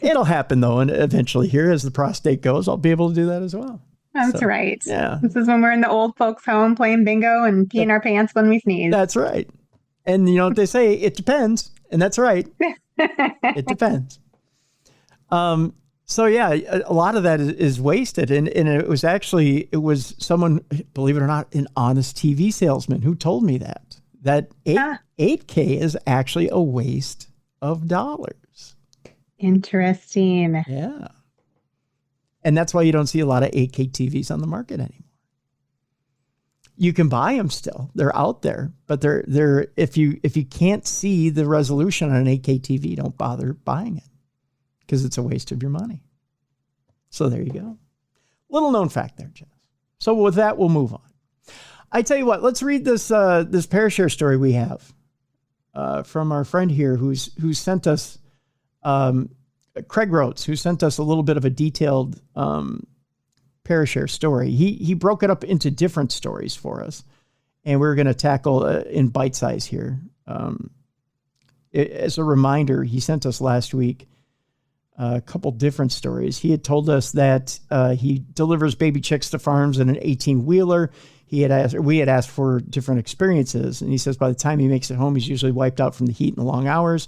It'll happen, though, and eventually here, as the prostate goes, I'll be able to do that as well. That's right. Yeah. This is when we're in the old folks' home playing bingo and peeing our pants when we sneeze. That's right. And you know what they say? It depends. And that's right. It depends. So, yeah, a lot of that is wasted. And it was someone, believe it or not, an honest TV salesman who told me that 8K is actually a waste of dollars. Interesting. Yeah. And that's why you don't see a lot of 8K TVs on the market anymore. You can buy them still. They're out there, but they're if you can't see the resolution on an 8K TV, don't bother buying it because it's a waste of your money. So there you go. Little known fact there, Jess. So with that, we'll move on. I tell you what, let's read this Parashare story we have from our friend here who sent us Craig Rhodes, who sent us a little bit of a detailed Parashare story. He broke it up into different stories for us, and we're going to tackle in bite size here. As a reminder, he sent us last week a couple different stories. He had told us that he delivers baby chicks to farms in an 18-wheeler. We had asked for different experiences, and he says by the time he makes it home, he's usually wiped out from the heat and the long hours.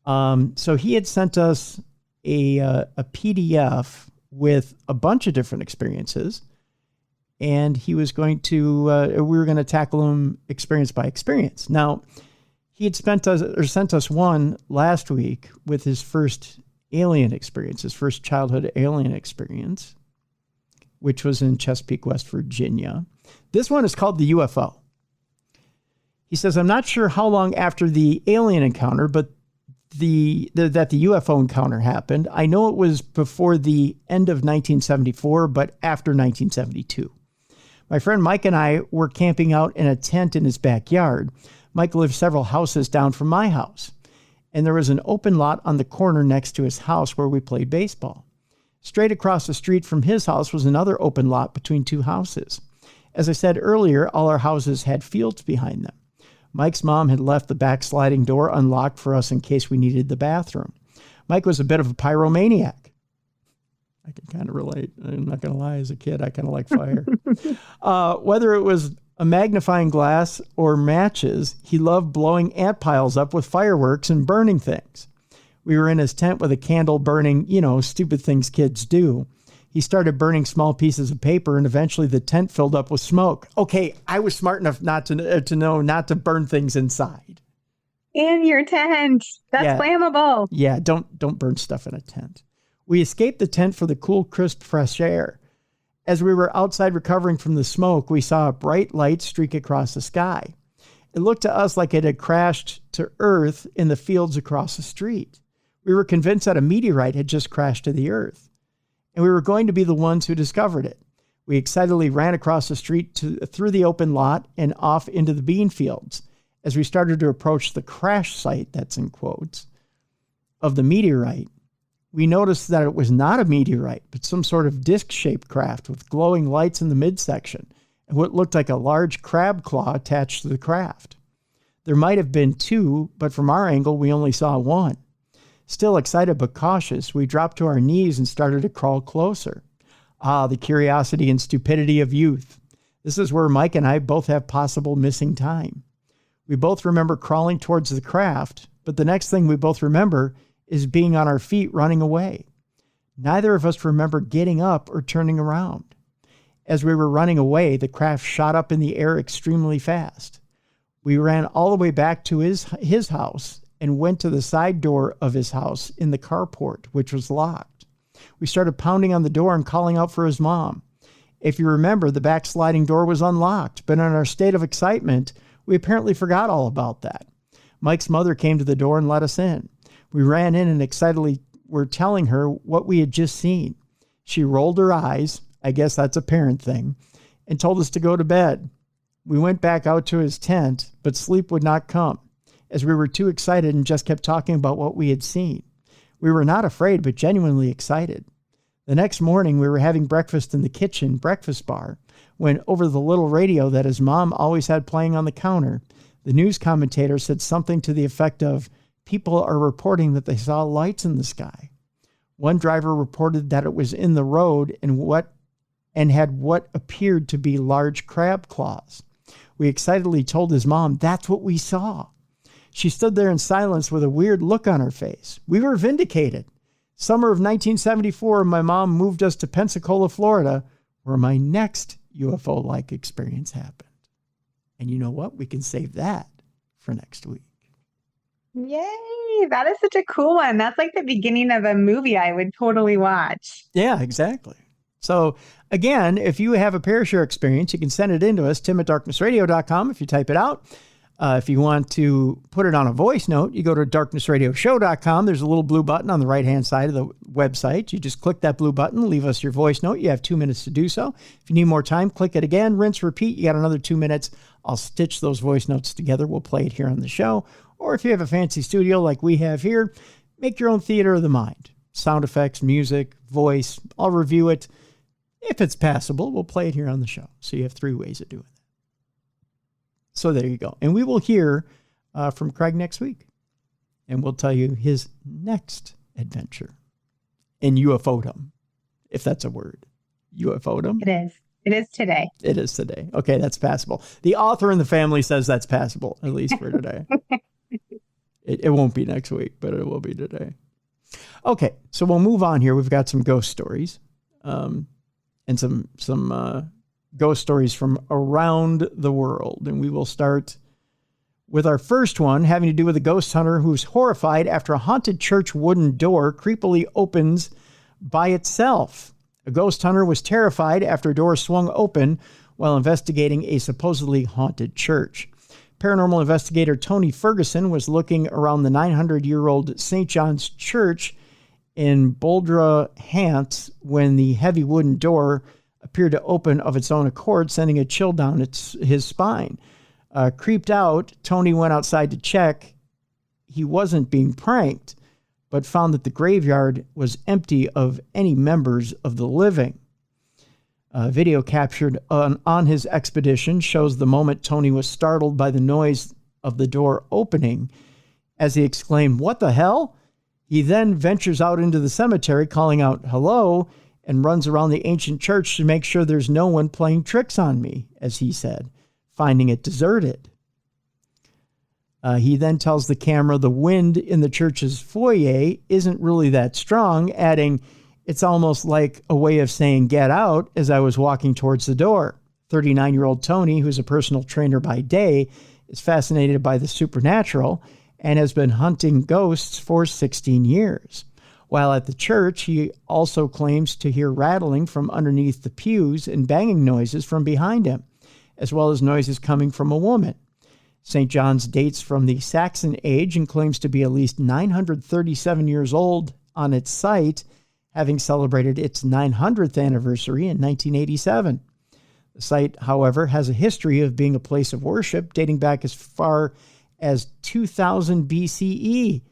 So he had sent us a PDF with a bunch of different experiences. and he was going to, we were going to tackle him experience by experience. Now, he had sent us one last week with his first alien experience, his first childhood alien experience, which was in Chesapeake, West Virginia. This one is called the UFO. He says, I'm not sure how long after the alien encounter, but that the UFO encounter happened. I know it was before the end of 1974, but after 1972. My friend Mike and I were camping out in a tent in his backyard. Mike lived several houses down from my house, and there was an open lot on the corner next to his house where we played baseball. Straight across the street from his house was another open lot between two houses. As I said earlier, all our houses had fields behind them. Mike's mom had left the back sliding door unlocked for us in case we needed the bathroom. Mike was a bit of a pyromaniac. I can kind of relate. I'm not going to lie. As a kid, I kind of like fire. Whether it was a magnifying glass or matches, he loved blowing ant piles up with fireworks and burning things. We were in his tent with a candle burning, stupid things kids do. He started burning small pieces of paper, and eventually the tent filled up with smoke. Okay, I was smart enough not to know not to burn things inside. In your tent. That's flammable. Yeah, don't burn stuff in a tent. We escaped the tent for the cool, crisp, fresh air. As we were outside recovering from the smoke, we saw a bright light streak across the sky. It looked to us like it had crashed to Earth in the fields across the street. We were convinced that a meteorite had just crashed to the Earth, and we were going to be the ones who discovered it. We excitedly ran across the street through the open lot and off into the bean fields. As we started to approach the crash site, that's in quotes, of the meteorite, we noticed that it was not a meteorite, but some sort of disc-shaped craft with glowing lights in the midsection and what looked like a large crab claw attached to the craft. There might have been two, but from our angle, we only saw one. Still excited but cautious, we dropped to our knees and started to crawl closer. Ah, the curiosity and stupidity of youth. This is where Mike and I both have possible missing time. We both remember crawling towards the craft, but the next thing we both remember is being on our feet running away. Neither of us remember getting up or turning around. As we were running away, the craft shot up in the air extremely fast. We ran all the way back to his house and went to the side door of his house in the carport, which was locked. We started pounding on the door and calling out for his mom. If you remember, the back sliding door was unlocked, but in our state of excitement, we apparently forgot all about that. Mike's mother came to the door and let us in. We ran in and excitedly were telling her what we had just seen. She rolled her eyes, I guess that's a parent thing, and told us to go to bed. We went back out to his tent, but sleep would not come, as we were too excited and just kept talking about what we had seen. We were not afraid, but genuinely excited. The next morning, we were having breakfast in the kitchen breakfast bar, when over the little radio that his mom always had playing on the counter, the news commentator said something to the effect of, "People are reporting that they saw lights in the sky." One driver reported that it was in the road and had what appeared to be large crab claws. We excitedly told his mom that's what we saw. She stood there in silence with a weird look on her face. We were vindicated. Summer of 1974, my mom moved us to Pensacola, Florida, where my next UFO-like experience happened. And you know what? We can save that for next week. Yay! That is such a cool one. That's like the beginning of a movie I would totally watch. Yeah, exactly. So again, if you have a Parashare experience, you can send it in to us, tim@darknessradio.com if you type it out. If you want to put it on a voice note, you go to darknessradioshow.com. There's a little blue button on the right-hand side of the website. You just click that blue button, leave us your voice note. You have 2 minutes to do so. If you need more time, click it again, rinse, repeat. You got another 2 minutes. I'll stitch those voice notes together. We'll play it here on the show. Or if you have a fancy studio like we have here, make your own theater of the mind. Sound effects, music, voice. I'll review it. If it's passable, we'll play it here on the show. So you have 3 ways of doing it. So there you go. And we will hear from Craig next week. And we'll tell you his next adventure in UFOdom, if that's a word. UFOdom? It is. It is today. It is today. Okay, that's passable. The author and the family says that's passable, at least for today. It won't be next week, but it will be today. Okay, so we'll move on here. We've got some ghost stories and some ghost stories from around the world. And we will start with our first one, having to do with a ghost hunter who's horrified after a haunted church wooden door creepily opens by itself. A ghost hunter was terrified after a door swung open while investigating a supposedly haunted church. Paranormal investigator Tony Ferguson was looking around the 900-year-old St. John's Church in Boldra, Hants, when the heavy wooden door appeared to open of its own accord, sending a chill down his spine. Creeped out, Tony went outside to check. He wasn't being pranked, but found that the graveyard was empty of any members of the living. Video captured on his expedition shows the moment Tony was startled by the noise of the door opening. As he exclaimed, "What the hell?" He then ventures out into the cemetery, calling out, "Hello," and runs around the ancient church to make sure there's no one playing tricks on me, as he said, finding it deserted. He then tells the camera the wind in the church's foyer isn't really that strong, adding, "It's almost like a way of saying get out," as I was walking towards the door. 39-year-old Tony, who's a personal trainer by day, is fascinated by the supernatural and has been hunting ghosts for 16 years. While at the church, he also claims to hear rattling from underneath the pews and banging noises from behind him, as well as noises coming from a woman. St. John's dates from the Saxon age and claims to be at least 937 years old on its site, having celebrated its 900th anniversary in 1987. The site, however, has a history of being a place of worship dating back as far as 2000 BCE.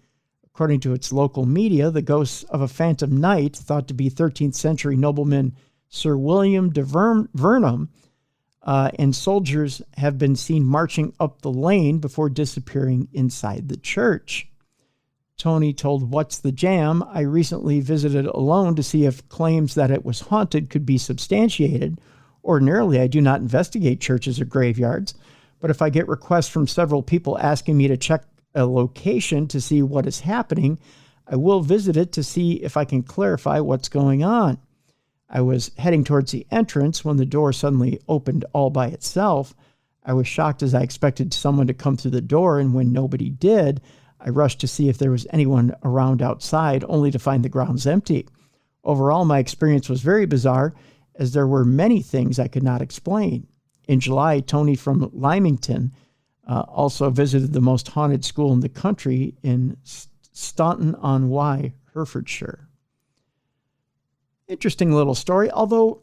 According to its local media, the ghosts of a phantom knight, thought to be 13th century nobleman Sir William de Vernam, and soldiers have been seen marching up the lane before disappearing inside the church. Tony told What's the Jam, "I recently visited alone to see if claims that it was haunted could be substantiated. Ordinarily, I do not investigate churches or graveyards, but if I get requests from several people asking me to check a location to see what is happening, I will visit it to see if I can clarify what's going on. I was heading towards the entrance when the door suddenly opened all by itself. I was shocked as I expected someone to come through the door, and when nobody did, I rushed to see if there was anyone around outside, only to find the grounds empty. Overall, my experience was very bizarre, as there were many things I could not explain." In July, Tony from Lymington also visited the most haunted school in the country in Staunton-on-Wye, Herefordshire. Interesting little story, although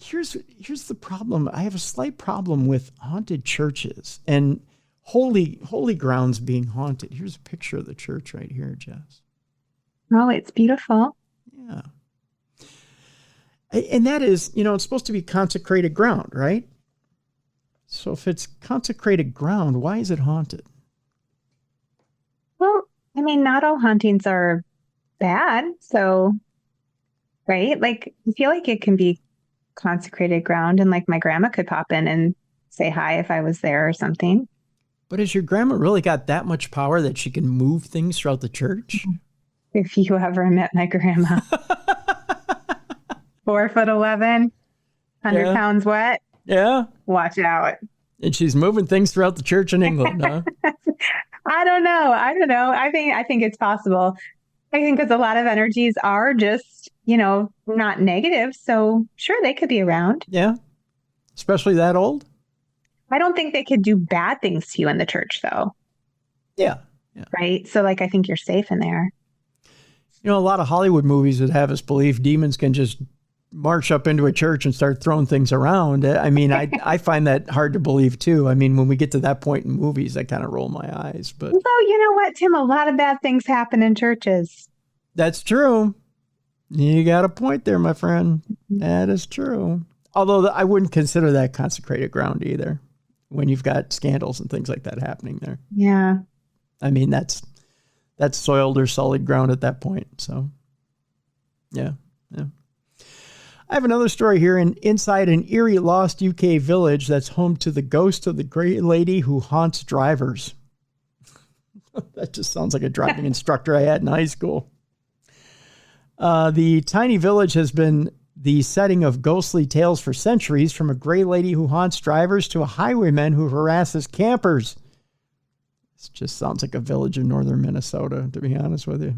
here's the problem. I have a slight problem with haunted churches and holy grounds being haunted. Here's a picture of the church right here, Jess. Oh, it's beautiful. Yeah. And that is, it's supposed to be consecrated ground, right? So if it's consecrated ground, why is it haunted? Well, I mean, not all hauntings are bad. So, right? Like, I feel like it can be consecrated ground, and like my grandma could pop in and say hi if I was there or something. But has your grandma really got that much power that she can move things throughout the church? If you ever met my grandma. 4'11", 100 pounds wet. Yeah. Watch out. And she's moving things throughout the church in England, huh? I don't know. I think it's possible. I think because a lot of energies are just, not negative. So sure, they could be around. Yeah. Especially that old. I don't think they could do bad things to you in the church, though. Yeah. Right. So I think you're safe in there. A lot of Hollywood movies would have us believe demons can just march up into a church and start throwing things around. I mean, I find that hard to believe too. I mean, when we get to that point in movies, I kind of roll my eyes. But well, you know what, Tim? A lot of bad things happen in churches. That's true. You got a point there, my friend. That is true. Although I wouldn't consider that consecrated ground either, when you've got scandals and things like that happening there. Yeah. I mean, that's soiled or solid ground at that point. So, yeah. I have another story here. Inside an eerie lost UK village that's home to the ghost of the great lady who haunts drivers. That just sounds like a driving instructor I had in high school. The tiny village has been the setting of ghostly tales for centuries, from a gray lady who haunts drivers to a highwayman who harasses campers. This just sounds like a village in northern Minnesota, to be honest with you.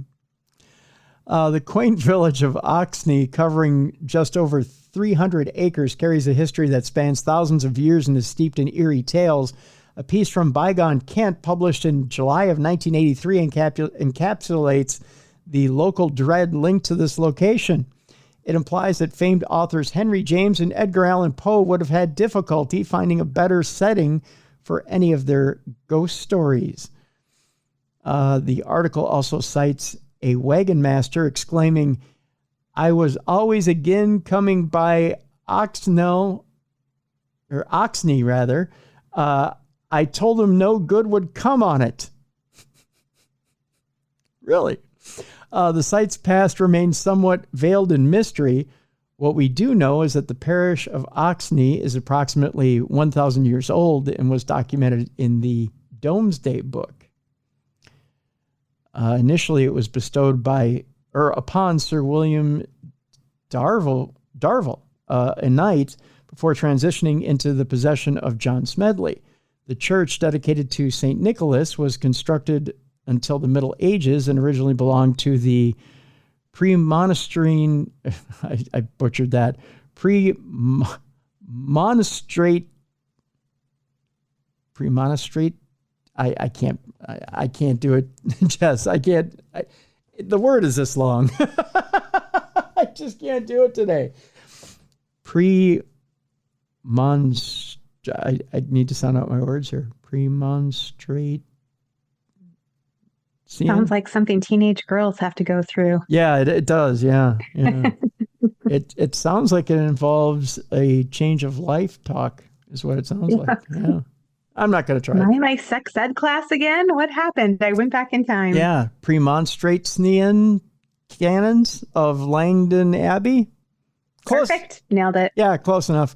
The quaint village of Oxney, covering just over 300 acres, carries a history that spans thousands of years and is steeped in eerie tales. A piece from Bygone Kent, published in July of 1983, encapsulates the local dread linked to this location. It implies that famed authors Henry James and Edgar Allan Poe would have had difficulty finding a better setting for any of their ghost stories. The article also cites a wagon master exclaiming, "I was always again coming by Oxney rather. I told him no good would come on it." Really? The site's past remains somewhat veiled in mystery. What we do know is that the parish of Oxney is approximately 1,000 years old and was documented in the Domesday Book. Initially, it was bestowed upon Sir William Darville, a knight, before transitioning into the possession of John Smedley. The church, dedicated to St. Nicholas, was constructed until the Middle Ages and originally belonged to the pre-monastery, I butchered that, pre-monastrate, I can't do it, Jess. The word is this long. I just can't do it today. I need to sound out my words here. Premonstrate. Sounds like something teenage girls have to go through. Yeah, it does. Yeah. It sounds like it involves a change of life talk is what it sounds like. Yeah. I'm not going to try. Am I in my sex ed class again? What happened? I went back in time. Yeah. Premonstratean canons of Langdon Abbey. Close. Perfect. Nailed it. Yeah, close enough.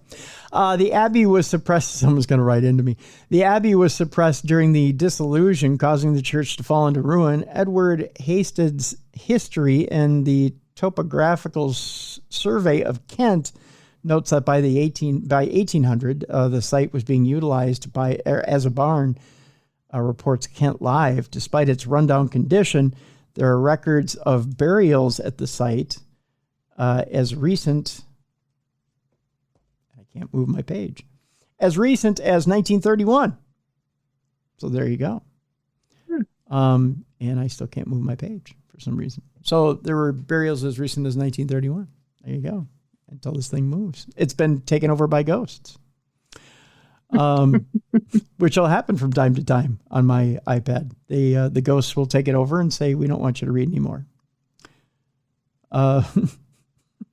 The abbey was suppressed. Someone's going to write into me. The abbey was suppressed during the dissolution, causing the church to fall into ruin. Edward Hastings' History and the Topographical Survey of Kent notes that by 1800, the site was being utilized as a barn. Reports Kent Live. Despite its rundown condition, there are records of burials at the site. As recent as 1931. So there you go. And I still can't move my page for some reason. So there were burials as recent as 1931. There you go. Until this thing moves. It's been taken over by ghosts. Which will happen from time to time on my iPad. The ghosts will take it over and say, "We don't want you to read anymore."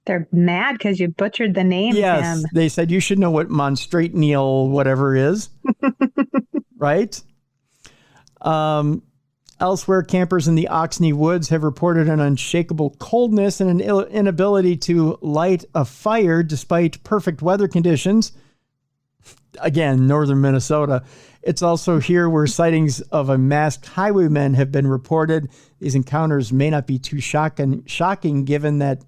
They're mad because you butchered the name. Yes, Tim. They said you should know what monstrateneal whatever is, right? Elsewhere, campers in the Oxney Woods have reported an unshakable coldness and an inability to light a fire despite perfect weather conditions. Again, northern Minnesota. It's also here where sightings of a masked highwayman have been reported. These encounters may not be too shocking given that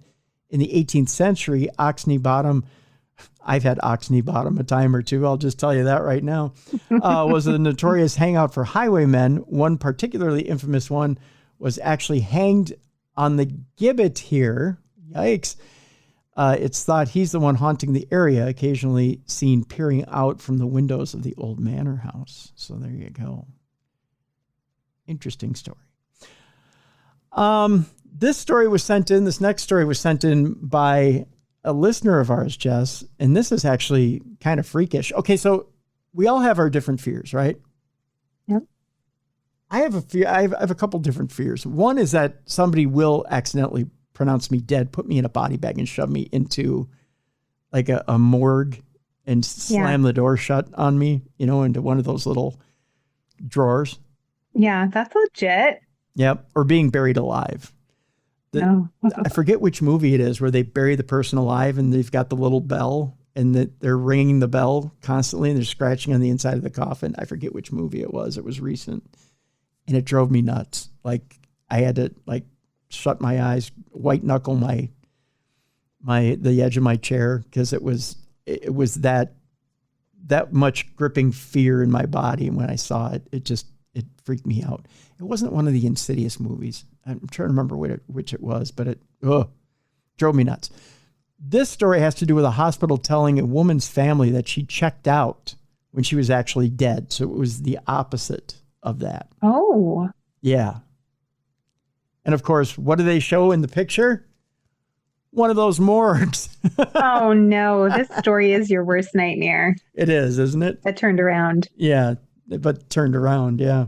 in the 18th century, Oxney Bottom, I've had Oxney Bottom a time or two, I'll just tell you that right now, was a notorious hangout for highwaymen. One particularly infamous one was actually hanged on the gibbet here. Yikes. It's thought he's the one haunting the area, occasionally seen peering out from the windows of the old manor house. So there you go. Interesting story. This next story was sent in by a listener of ours, Jess, and this is actually kind of freakish. Okay, so we all have our different fears, right? Yep. I have a fear. I have a couple different fears. One is that somebody will accidentally pronounce me dead, put me in a body bag and shove me into like a morgue and slam the door shut on me, into one of those little drawers. Yeah, that's legit. Yep. Or being buried alive. No. I forget which movie it is where they bury the person alive and they've got the little bell and that they're ringing the bell constantly and they're scratching on the inside of the coffin. I forget which movie it was. It was recent and it drove me nuts. Like I had to shut my eyes, white knuckle the edge of my chair because it was that much gripping fear in my body. And when I saw it, it freaked me out. It wasn't one of the Insidious movies. I'm trying to remember which it was, but it drove me nuts. This story has to do with a hospital telling a woman's family that she checked out when she was actually dead. So it was the opposite of that. Oh. Yeah. And of course, what do they show in the picture? One of those morgues. Oh, no. This story is your worst nightmare. It is, isn't it? That turned around. Yeah, but turned around, yeah.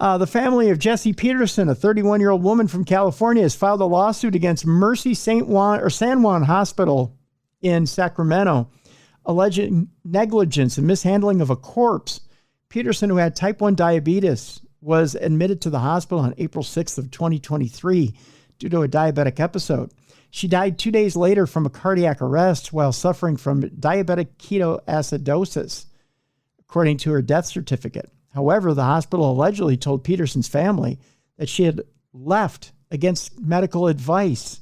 The family of Jessie Peterson, a 31-year-old woman from California, has filed a lawsuit against Mercy San Juan Hospital in Sacramento, alleging negligence and mishandling of a corpse. Peterson, who had type 1 diabetes, was admitted to the hospital on April 6th of 2023 due to a diabetic episode. She died 2 days later from a cardiac arrest while suffering from diabetic ketoacidosis, according to her death certificate. However, the hospital allegedly told Peterson's family that she had left against medical advice.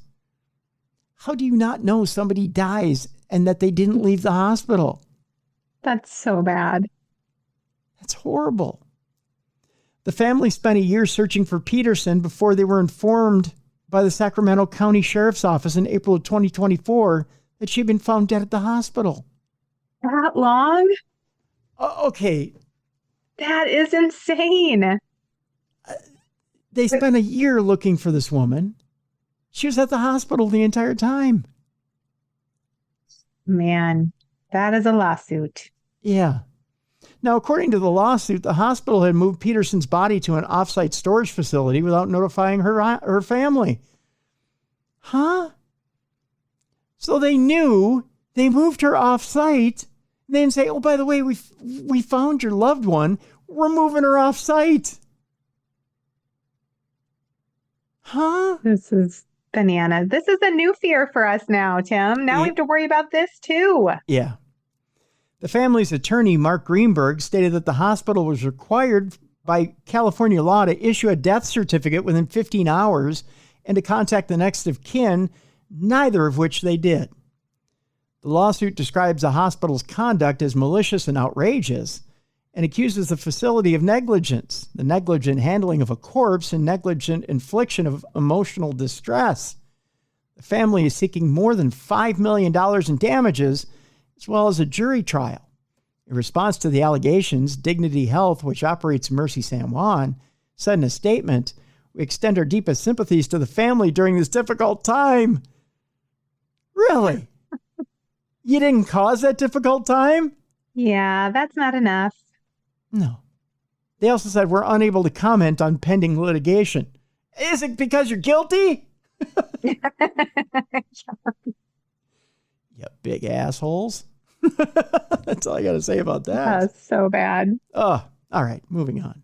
How do you not know somebody dies and that they didn't leave the hospital? That's so bad. That's horrible. The family spent a year searching for Peterson before they were informed by the Sacramento County Sheriff's Office in April of 2024 that she'd been found dead at the hospital. That long? Okay. That is insane. They spent a year looking for this woman. She was at the hospital the entire time. Man, that is a lawsuit. Yeah. Now, according to the lawsuit, the hospital had moved Peterson's body to an off-site storage facility without notifying her family. Huh? So they knew, they moved her off-site. They didn't say, oh, by the way, we found your loved one. We're moving her off-site. Huh? This is bananas. This is a new fear for us now, Tim. Now we have to worry about this too. Yeah. The family's attorney, Mark Greenberg, stated that the hospital was required by California law to issue a death certificate within 15 hours and to contact the next of kin, neither of which they did. The lawsuit describes the hospital's conduct as malicious and outrageous and accuses the facility of negligence, the negligent handling of a corpse, and negligent infliction of emotional distress. The family is seeking more than $5 million in damages, as well as a jury trial. In response to the allegations, Dignity Health, which operates Mercy San Juan, said in a statement, "We extend our deepest sympathies to the family during this difficult time." Really? You didn't cause that difficult time? Yeah, that's not enough. No. They also said, we're unable to comment on pending litigation. Is it because you're guilty? You big assholes. That's all I got to say about that. That's so bad. Oh, all right. Moving on.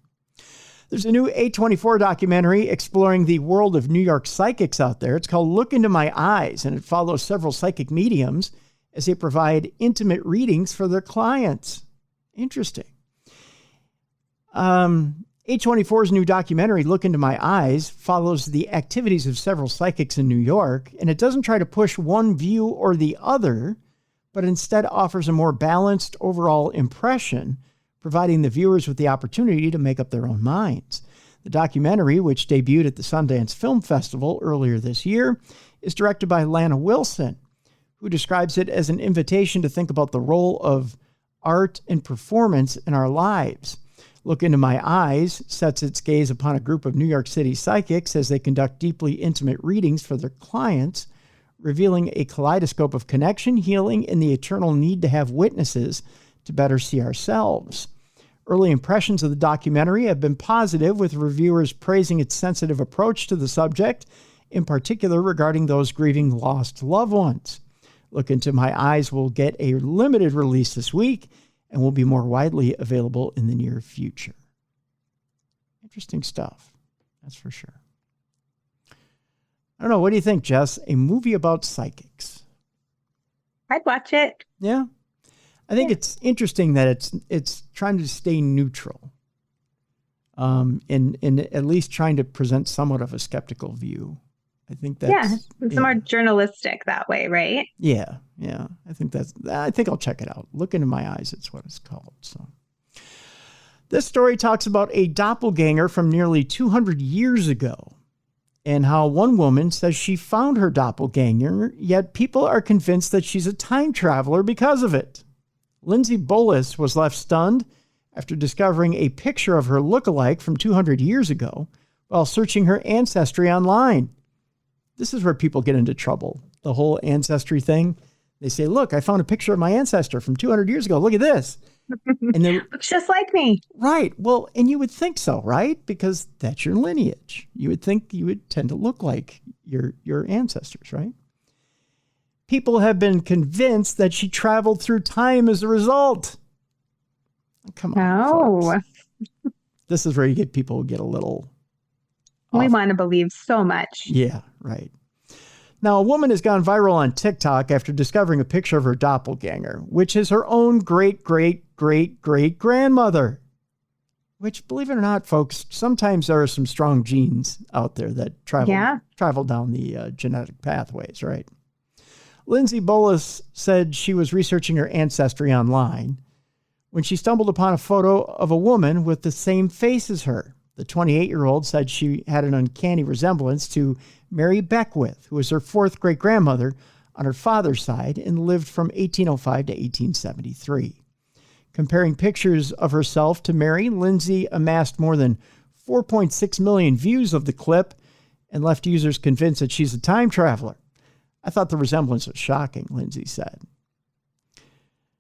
There's a new A24 documentary exploring the world of New York psychics out there. It's called Look Into My Eyes, and it follows several psychic mediums as they provide intimate readings for their clients. Interesting. A24's new documentary, Look Into My Eyes, follows the activities of several psychics in New York, and it doesn't try to push one view or the other, but instead offers a more balanced overall impression, providing the viewers with the opportunity to make up their own minds. The documentary, which debuted at the Sundance Film Festival earlier this year, is directed by Lana Wilson, who describes it as an invitation to think about the role of art and performance in our lives. Look Into My Eyes sets its gaze upon a group of New York City psychics as they conduct deeply intimate readings for their clients, revealing a kaleidoscope of connection, healing, and the eternal need to have witnesses to better see ourselves. Early impressions of the documentary have been positive, with reviewers praising its sensitive approach to the subject, in particular regarding those grieving lost loved ones. Look Into My Eyes will get a limited release this week and will be more widely available in the near future. Interesting stuff, that's for sure. I don't know. What do you think, Jess? A movie about psychics. I'd watch it. Yeah. I think it's interesting that it's trying to stay neutral. In at least trying to present somewhat of a skeptical view I think Yeah, that's it's more journalistic that way, right? Yeah. I think I'll check it out. Look into my eyes, it's what it's called. So this story talks about a doppelganger from nearly 200 years ago and how one woman says she found her doppelganger, yet people are convinced that she's a time traveler because of it. Lindsay Bolus was left stunned after discovering a picture of her lookalike from 200 years ago while searching her ancestry online. This is where people get into trouble. The whole ancestry thing. They say, look, I found a picture of my ancestor from 200 years ago. Look at this. And looks just like me. Right. Well, and you would think so, right? Because that's your lineage. You would think you would tend to look like your ancestors, right? People have been convinced that she traveled through time as a result. Come on, folks. This is where you get people who get a little off. We want to believe so much. Yeah, right. Now, a woman has gone viral on TikTok after discovering a picture of her doppelganger, which is her own great-great-great-great-grandmother. Which, believe it or not, folks, sometimes there are some strong genes out there that travel down the genetic pathways, right? Lindsay Bolus said she was researching her ancestry online when she stumbled upon a photo of a woman with the same face as her. The 28-year-old said she had an uncanny resemblance to Mary Beckwith, who was her fourth great-grandmother on her father's side and lived from 1805 to 1873. Comparing pictures of herself to Mary, Lindsay amassed more than 4.6 million views of the clip and left users convinced that she's a time traveler. I thought the resemblance was shocking, Lindsay said.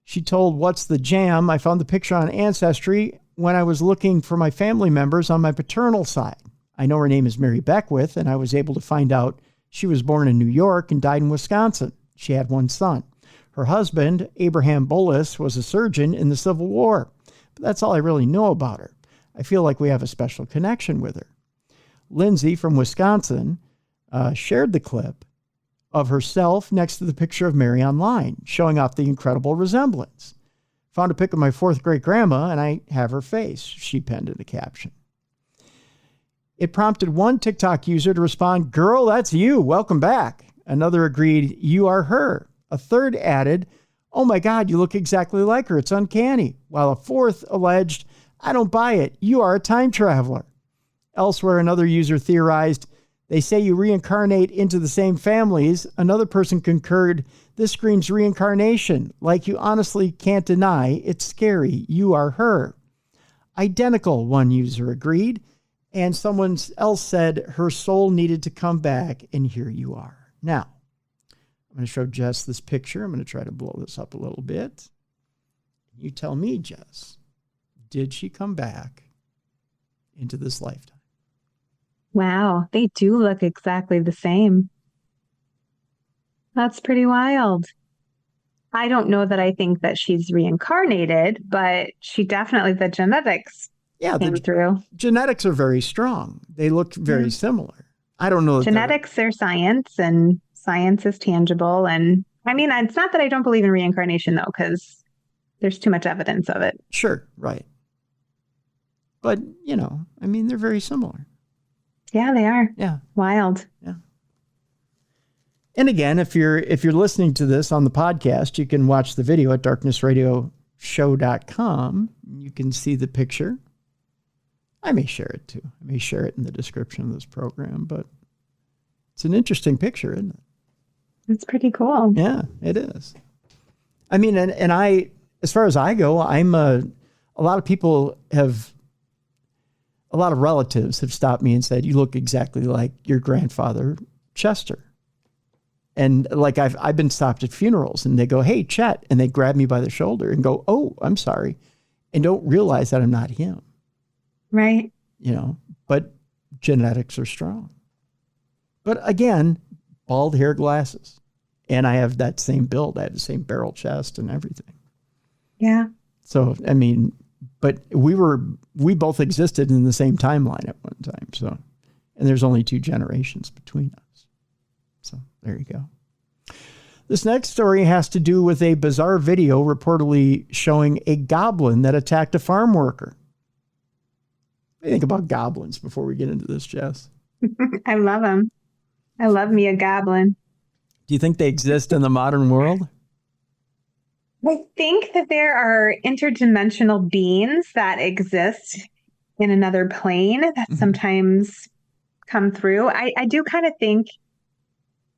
She told What's the Jam, I found the picture on Ancestry when I was looking for my family members on my paternal side. I know her name is Mary Beckwith, and I was able to find out she was born in New York and died in Wisconsin. She had one son. Her husband, Abraham Bolus, was a surgeon in the Civil War. But that's all I really know about her. I feel like we have a special connection with her. Lindsay from Wisconsin shared the clip of herself next to the picture of Mary online, showing off the incredible resemblance. Found a pic of my fourth great-grandma, and I have her face, she penned in the caption. It prompted one TikTok user to respond, "Girl, that's you. Welcome back." Another agreed, "You are her." A third added, "Oh my God, you look exactly like her. It's uncanny." While a fourth alleged, "I don't buy it. You are a time traveler." Elsewhere, another user theorized, "They say you reincarnate into the same families." Another person concurred, "This screams reincarnation. Like you honestly can't deny. It's scary. You are her." Identical, one user agreed. And someone else said her soul needed to come back, and here you are. Now, I'm going to show Jess this picture. I'm going to try to blow this up a little bit. You tell me, Jess, did she come back into this lifetime? Wow, they do look exactly the same. That's pretty wild. I don't know that I think that she's reincarnated, but she definitely, the genetics came through. Genetics are very strong. They look very similar. I don't know. Genetics are science, and science is tangible. And I mean, it's not that I don't believe in reincarnation, though, because there's too much evidence of it. Sure, right. But, I mean, they're very similar. Yeah, they are. Yeah. Wild. Yeah. And again, if you're listening to this on the podcast, you can watch the video at darknessradioshow.com. You can see the picture. I may share it too. I may share it in the description of this program, but it's an interesting picture, isn't it? It's pretty cool. Yeah, it is. I mean, and I, as far as I go, a lot of relatives have stopped me and said, "You look exactly like your grandfather, Chester." And like I've been stopped at funerals and they go, "Hey, Chet," and they grab me by the shoulder and go, "Oh, I'm sorry," and don't realize that I'm not him. Right. But genetics are strong. But again, bald hair, glasses. And I have that same build. I have the same barrel chest and everything. Yeah. So, I mean, but we both existed in the same timeline at one time. So, and there's only 2 generations between us. So there you go. This next story has to do with a bizarre video reportedly showing a goblin that attacked a farm worker. What do you think about goblins before we get into this, Jess? I love them. I love me a goblin. Do you think they exist in the modern world? I think that there are interdimensional beings that exist in another plane that sometimes come through. I do kind of think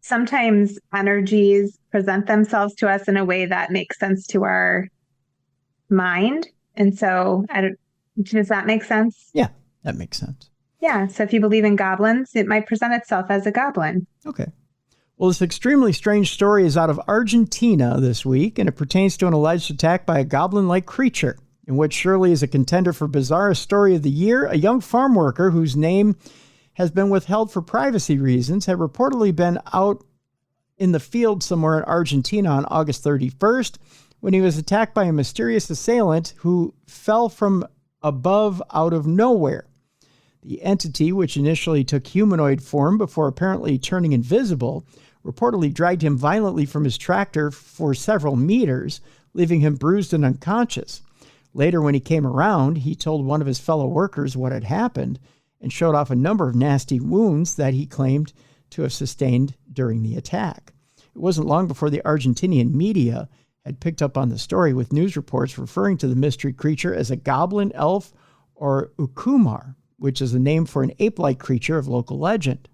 sometimes energies present themselves to us in a way that makes sense to our mind. And so does that make sense? Yeah, that makes sense. Yeah. So if you believe in goblins, it might present itself as a goblin. Okay. Well, this extremely strange story is out of Argentina this week, and it pertains to an alleged attack by a goblin-like creature, in which surely is a contender for bizarrest story of the year. A young farm worker whose name has been withheld for privacy reasons had reportedly been out in the field somewhere in Argentina on August 31st when he was attacked by a mysterious assailant who fell from above out of nowhere. The entity, which initially took humanoid form before apparently turning invisible, reportedly dragged him violently from his tractor for several meters, leaving him bruised and unconscious. Later, when he came around, he told one of his fellow workers what had happened and showed off a number of nasty wounds that he claimed to have sustained during the attack. It wasn't long before the Argentinian media had picked up on the story, with news reports referring to the mystery creature as a goblin, elf, or ukumar, which is a name for an ape-like creature of local legend.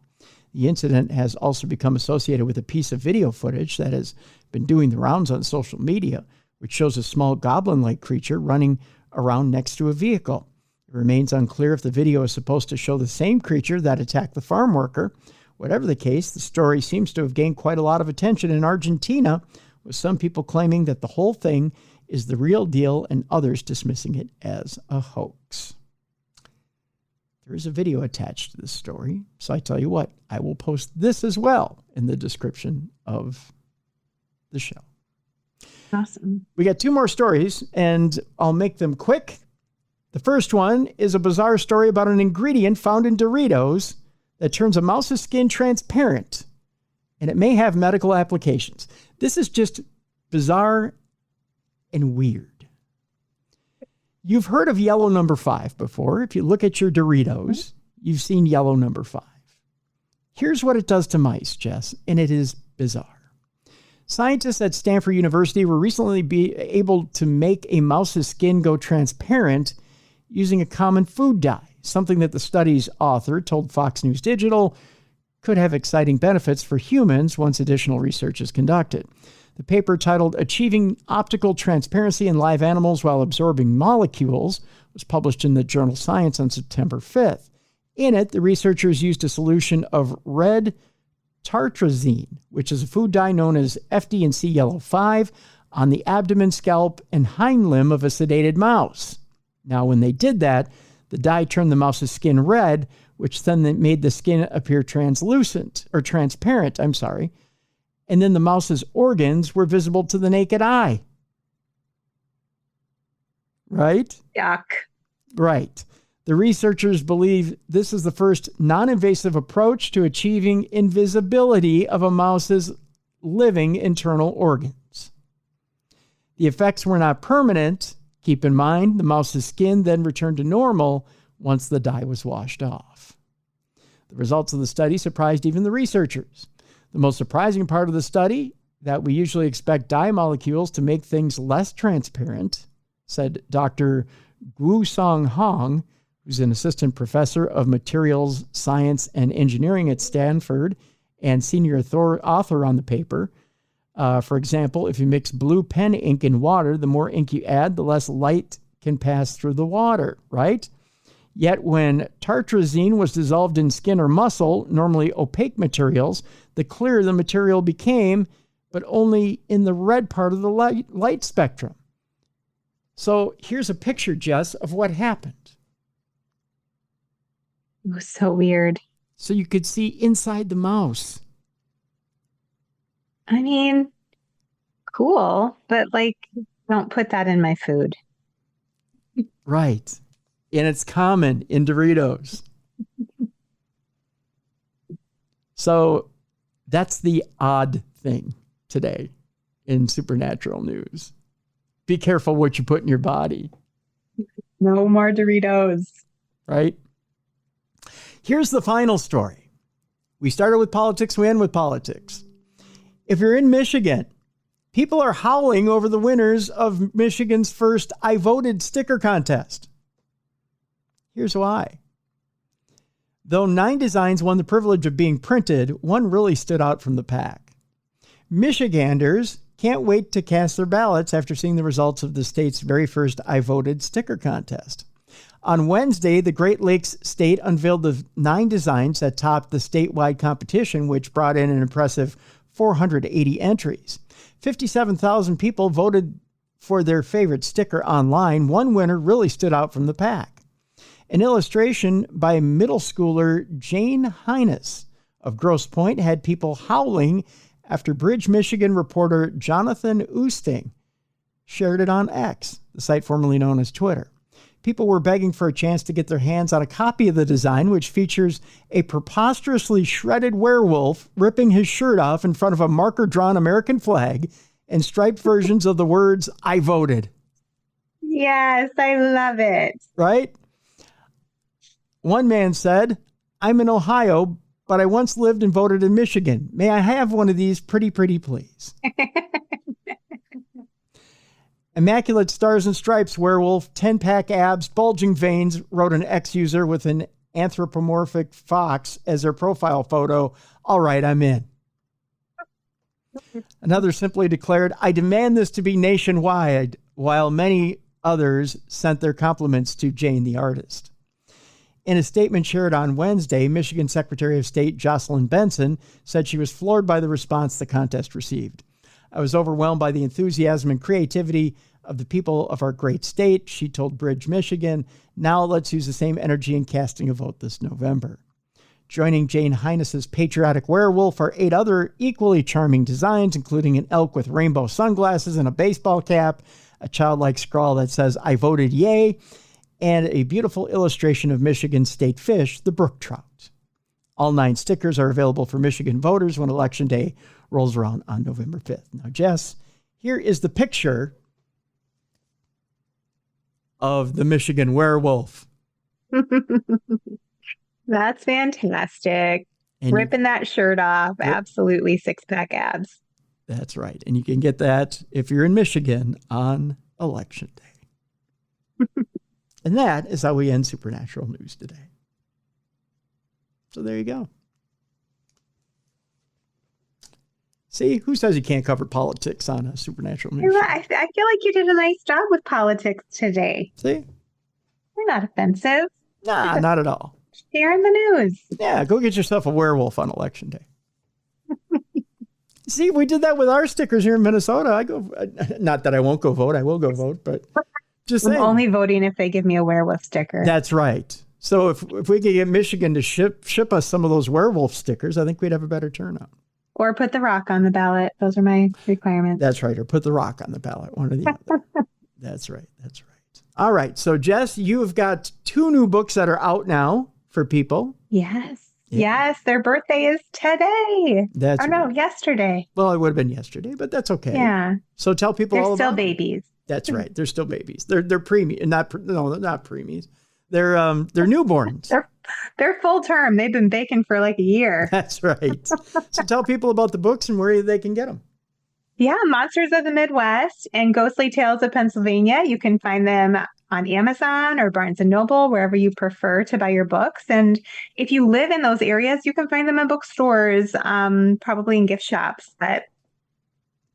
The incident has also become associated with a piece of video footage that has been doing the rounds on social media, which shows a small goblin-like creature running around next to a vehicle. It remains unclear if the video is supposed to show the same creature that attacked the farm worker. Whatever the case, the story seems to have gained quite a lot of attention in Argentina, with some people claiming that the whole thing is the real deal and others dismissing it as a hoax. There is a video attached to this story, so I tell you what, I will post this as well in the description of the show. Awesome. We got two more stories, and I'll make them quick. The first one is a bizarre story about an ingredient found in Doritos that turns a mouse's skin transparent, and it may have medical applications. This is just bizarre and weird. You've heard of yellow number 5 before. If you look at your Doritos, you've seen yellow number 5. Here's what it does to mice, Jess, and it is bizarre. Scientists at Stanford University were recently able to make a mouse's skin go transparent using a common food dye, something that the study's author told Fox News Digital could have exciting benefits for humans once additional research is conducted. The paper, titled Achieving Optical Transparency in Live Animals While Absorbing Molecules, was published in the journal Science on September 5th. In it, the researchers used a solution of red tartrazine, which is a food dye known as FD&C Yellow 5, on the abdomen, scalp, and hind limb of a sedated mouse. Now, when they did that, the dye turned the mouse's skin red, which then made the skin appear transparent, and then the mouse's organs were visible to the naked eye. Right? Yuck. Right. The researchers believe this is the first non-invasive approach to achieving invisibility of a mouse's living internal organs. The effects were not permanent. Keep in mind, the mouse's skin then returned to normal once the dye was washed off. The results of the study surprised even the researchers. The most surprising part of the study, that we usually expect dye molecules to make things less transparent, said Dr. Guosong Hong, who's an assistant professor of materials science and engineering at Stanford and senior author on the paper. For example, if you mix blue pen ink in water, the more ink you add, the less light can pass through the water, right? Yet when tartrazine was dissolved in skin or muscle, normally opaque materials, the clearer the material became, but only in the red part of the light spectrum. So here's a picture, Jess, of what happened. It was so weird. So you could see inside the mouse. I mean, cool, but don't put that in my food. Right. And it's common in Doritos. So that's the odd thing today in supernatural news. Be careful what you put in your body. No more Doritos. Right? Here's the final story. We started with politics, we end with politics. If you're in Michigan, people are howling over the winners of Michigan's first I Voted sticker contest. Here's why. Though 9 designs won the privilege of being printed, one really stood out from the pack. Michiganders can't wait to cast their ballots after seeing the results of the state's very first I Voted sticker contest. On Wednesday, the Great Lakes State unveiled the 9 designs that topped the statewide competition, which brought in an impressive 480 entries. 57,000 people voted for their favorite sticker online. One winner really stood out from the pack. An illustration by middle schooler Jane Hines of Grosse Pointe had people howling after Bridge, Michigan reporter Jonathan Oosting shared it on X, the site formerly known as Twitter. People were begging for a chance to get their hands on a copy of the design, which features a preposterously shredded werewolf ripping his shirt off in front of a marker-drawn American flag and striped versions of the words, I voted. Yes, I love it. Right? One man said, I'm in Ohio, but I once lived and voted in Michigan. May I have one of these pretty, please? Immaculate Stars and Stripes werewolf, 10-pack abs, bulging veins, wrote an ex-user with an anthropomorphic fox as their profile photo. All right, I'm in. Another simply declared, I demand this to be nationwide, while many others sent their compliments to Jane the artist. In a statement shared on Wednesday, Michigan Secretary of State Jocelyn Benson said she was floored by the response the contest received. I was overwhelmed by the enthusiasm and creativity of the people of our great state, she told Bridge, Michigan. Now let's use the same energy in casting a vote this November. Joining Jane Hines' patriotic werewolf are 8 other equally charming designs, including an elk with rainbow sunglasses and a baseball cap, a childlike scrawl that says, I voted yay, and a beautiful illustration of Michigan's state fish, the brook trout. All 9 stickers are available for Michigan voters when Election Day rolls around on November 5th. Now, Jess, here is the picture of the Michigan werewolf. That's fantastic. And ripping that shirt off. Yep. Absolutely 6-pack abs. That's right. And you can get that if you're in Michigan on Election Day. And that is how we end Supernatural News today. So there you go. See, who says you can't cover politics on a Supernatural News show? I feel like you did a nice job with politics today. See? You're not offensive. Nah, not at all. Sharing the news. Yeah, go get yourself a werewolf on Election Day. See, we did that with our stickers here in Minnesota. I go, not that I won't go vote. I will go vote, but just saying. I'm only voting if they give me a werewolf sticker. That's right. So if we could get Michigan to ship us some of those werewolf stickers, I think we'd have a better turnout. Or put the rock on the ballot. Those are my requirements. That's right. Or put the rock on the ballot. One or the other. That's right. That's right. All right. So, Jess, you have got 2 new books that are out now for people. Yes. Yeah. Yes. Their birthday is today. That's Oh, no, right. yesterday. Well, it would have been yesterday, but that's okay. Yeah. So tell people They're all still about them. babies. That's right. They're still babies. They're preemie. Not preemies. They're newborns. They're full term. They've been baking for like a year. That's right. So tell people about the books and where they can get them. Yeah, Monsters of the Midwest and Ghostly Tales of Pennsylvania. You can find them on Amazon or Barnes & Noble, wherever you prefer to buy your books. And if you live in those areas, you can find them in bookstores, probably in gift shops. But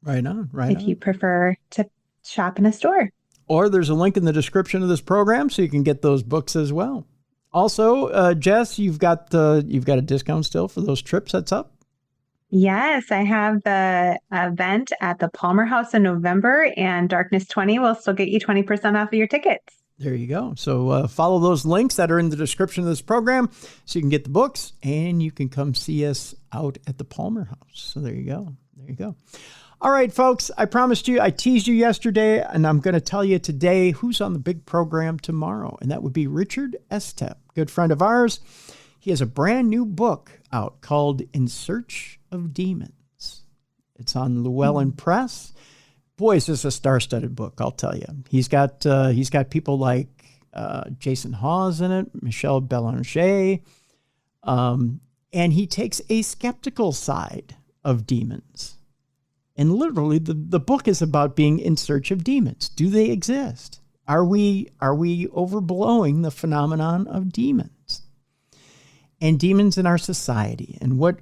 Right on. if you prefer to shop in a store. Or there's a link in the description of this program so you can get those books as well. Also, Jess, you've got a discount still for those trips that's up? Yes, I have the event at the Palmer House in November, and Darkness 20 will still get you 20% off of your tickets. There you go. So follow those links that are in the description of this program so you can get the books and you can come see us out at the Palmer House. So there you go. There you go. All right, folks, I teased you yesterday, and I'm going to tell you today who's on the big program tomorrow, and that would be Richard Estep, good friend of ours. He has a brand new book out called In Search of Demons. It's on Llewellyn Press. Boy, is this a star-studded book, I'll tell you. He's got people like Jason Hawes in it, Michelle Belanger. And he takes a skeptical side of demons. And literally, the book is about being in search of demons. Do they exist? Are we overblowing the phenomenon of demons? And demons in our society, and what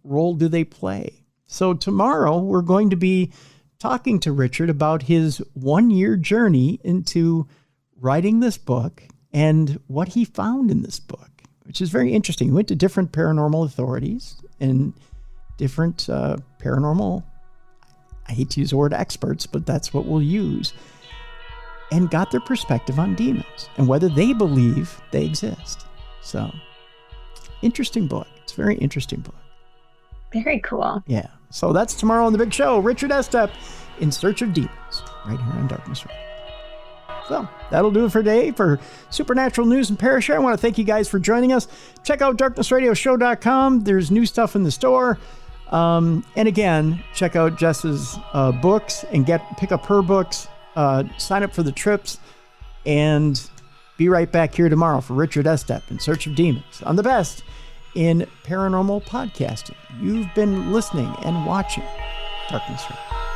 role do they play? So tomorrow, we're going to be talking to Richard about his 1-year journey into writing this book and what he found in this book, which is very interesting. He went to different paranormal authorities and different paranormal, I hate to use the word experts, but that's what we'll use, and got their perspective on demons and whether they believe they exist. So, interesting book. It's a very interesting book. Very cool. Yeah. So that's tomorrow on The Big Show. Richard Estep, In Search of Demons, right here on Darkness Radio. So that'll do it for today for Supernatural News and Parashare. I want to thank you guys for joining us. Check out darknessradioshow.com. There's new stuff in the store. And again, check out Jess's books and pick up her books. Sign up for the trips. And be right back here tomorrow for Richard Estep, In Search of Demons, on the best in paranormal podcasting. You've been listening and watching Darkness Radio.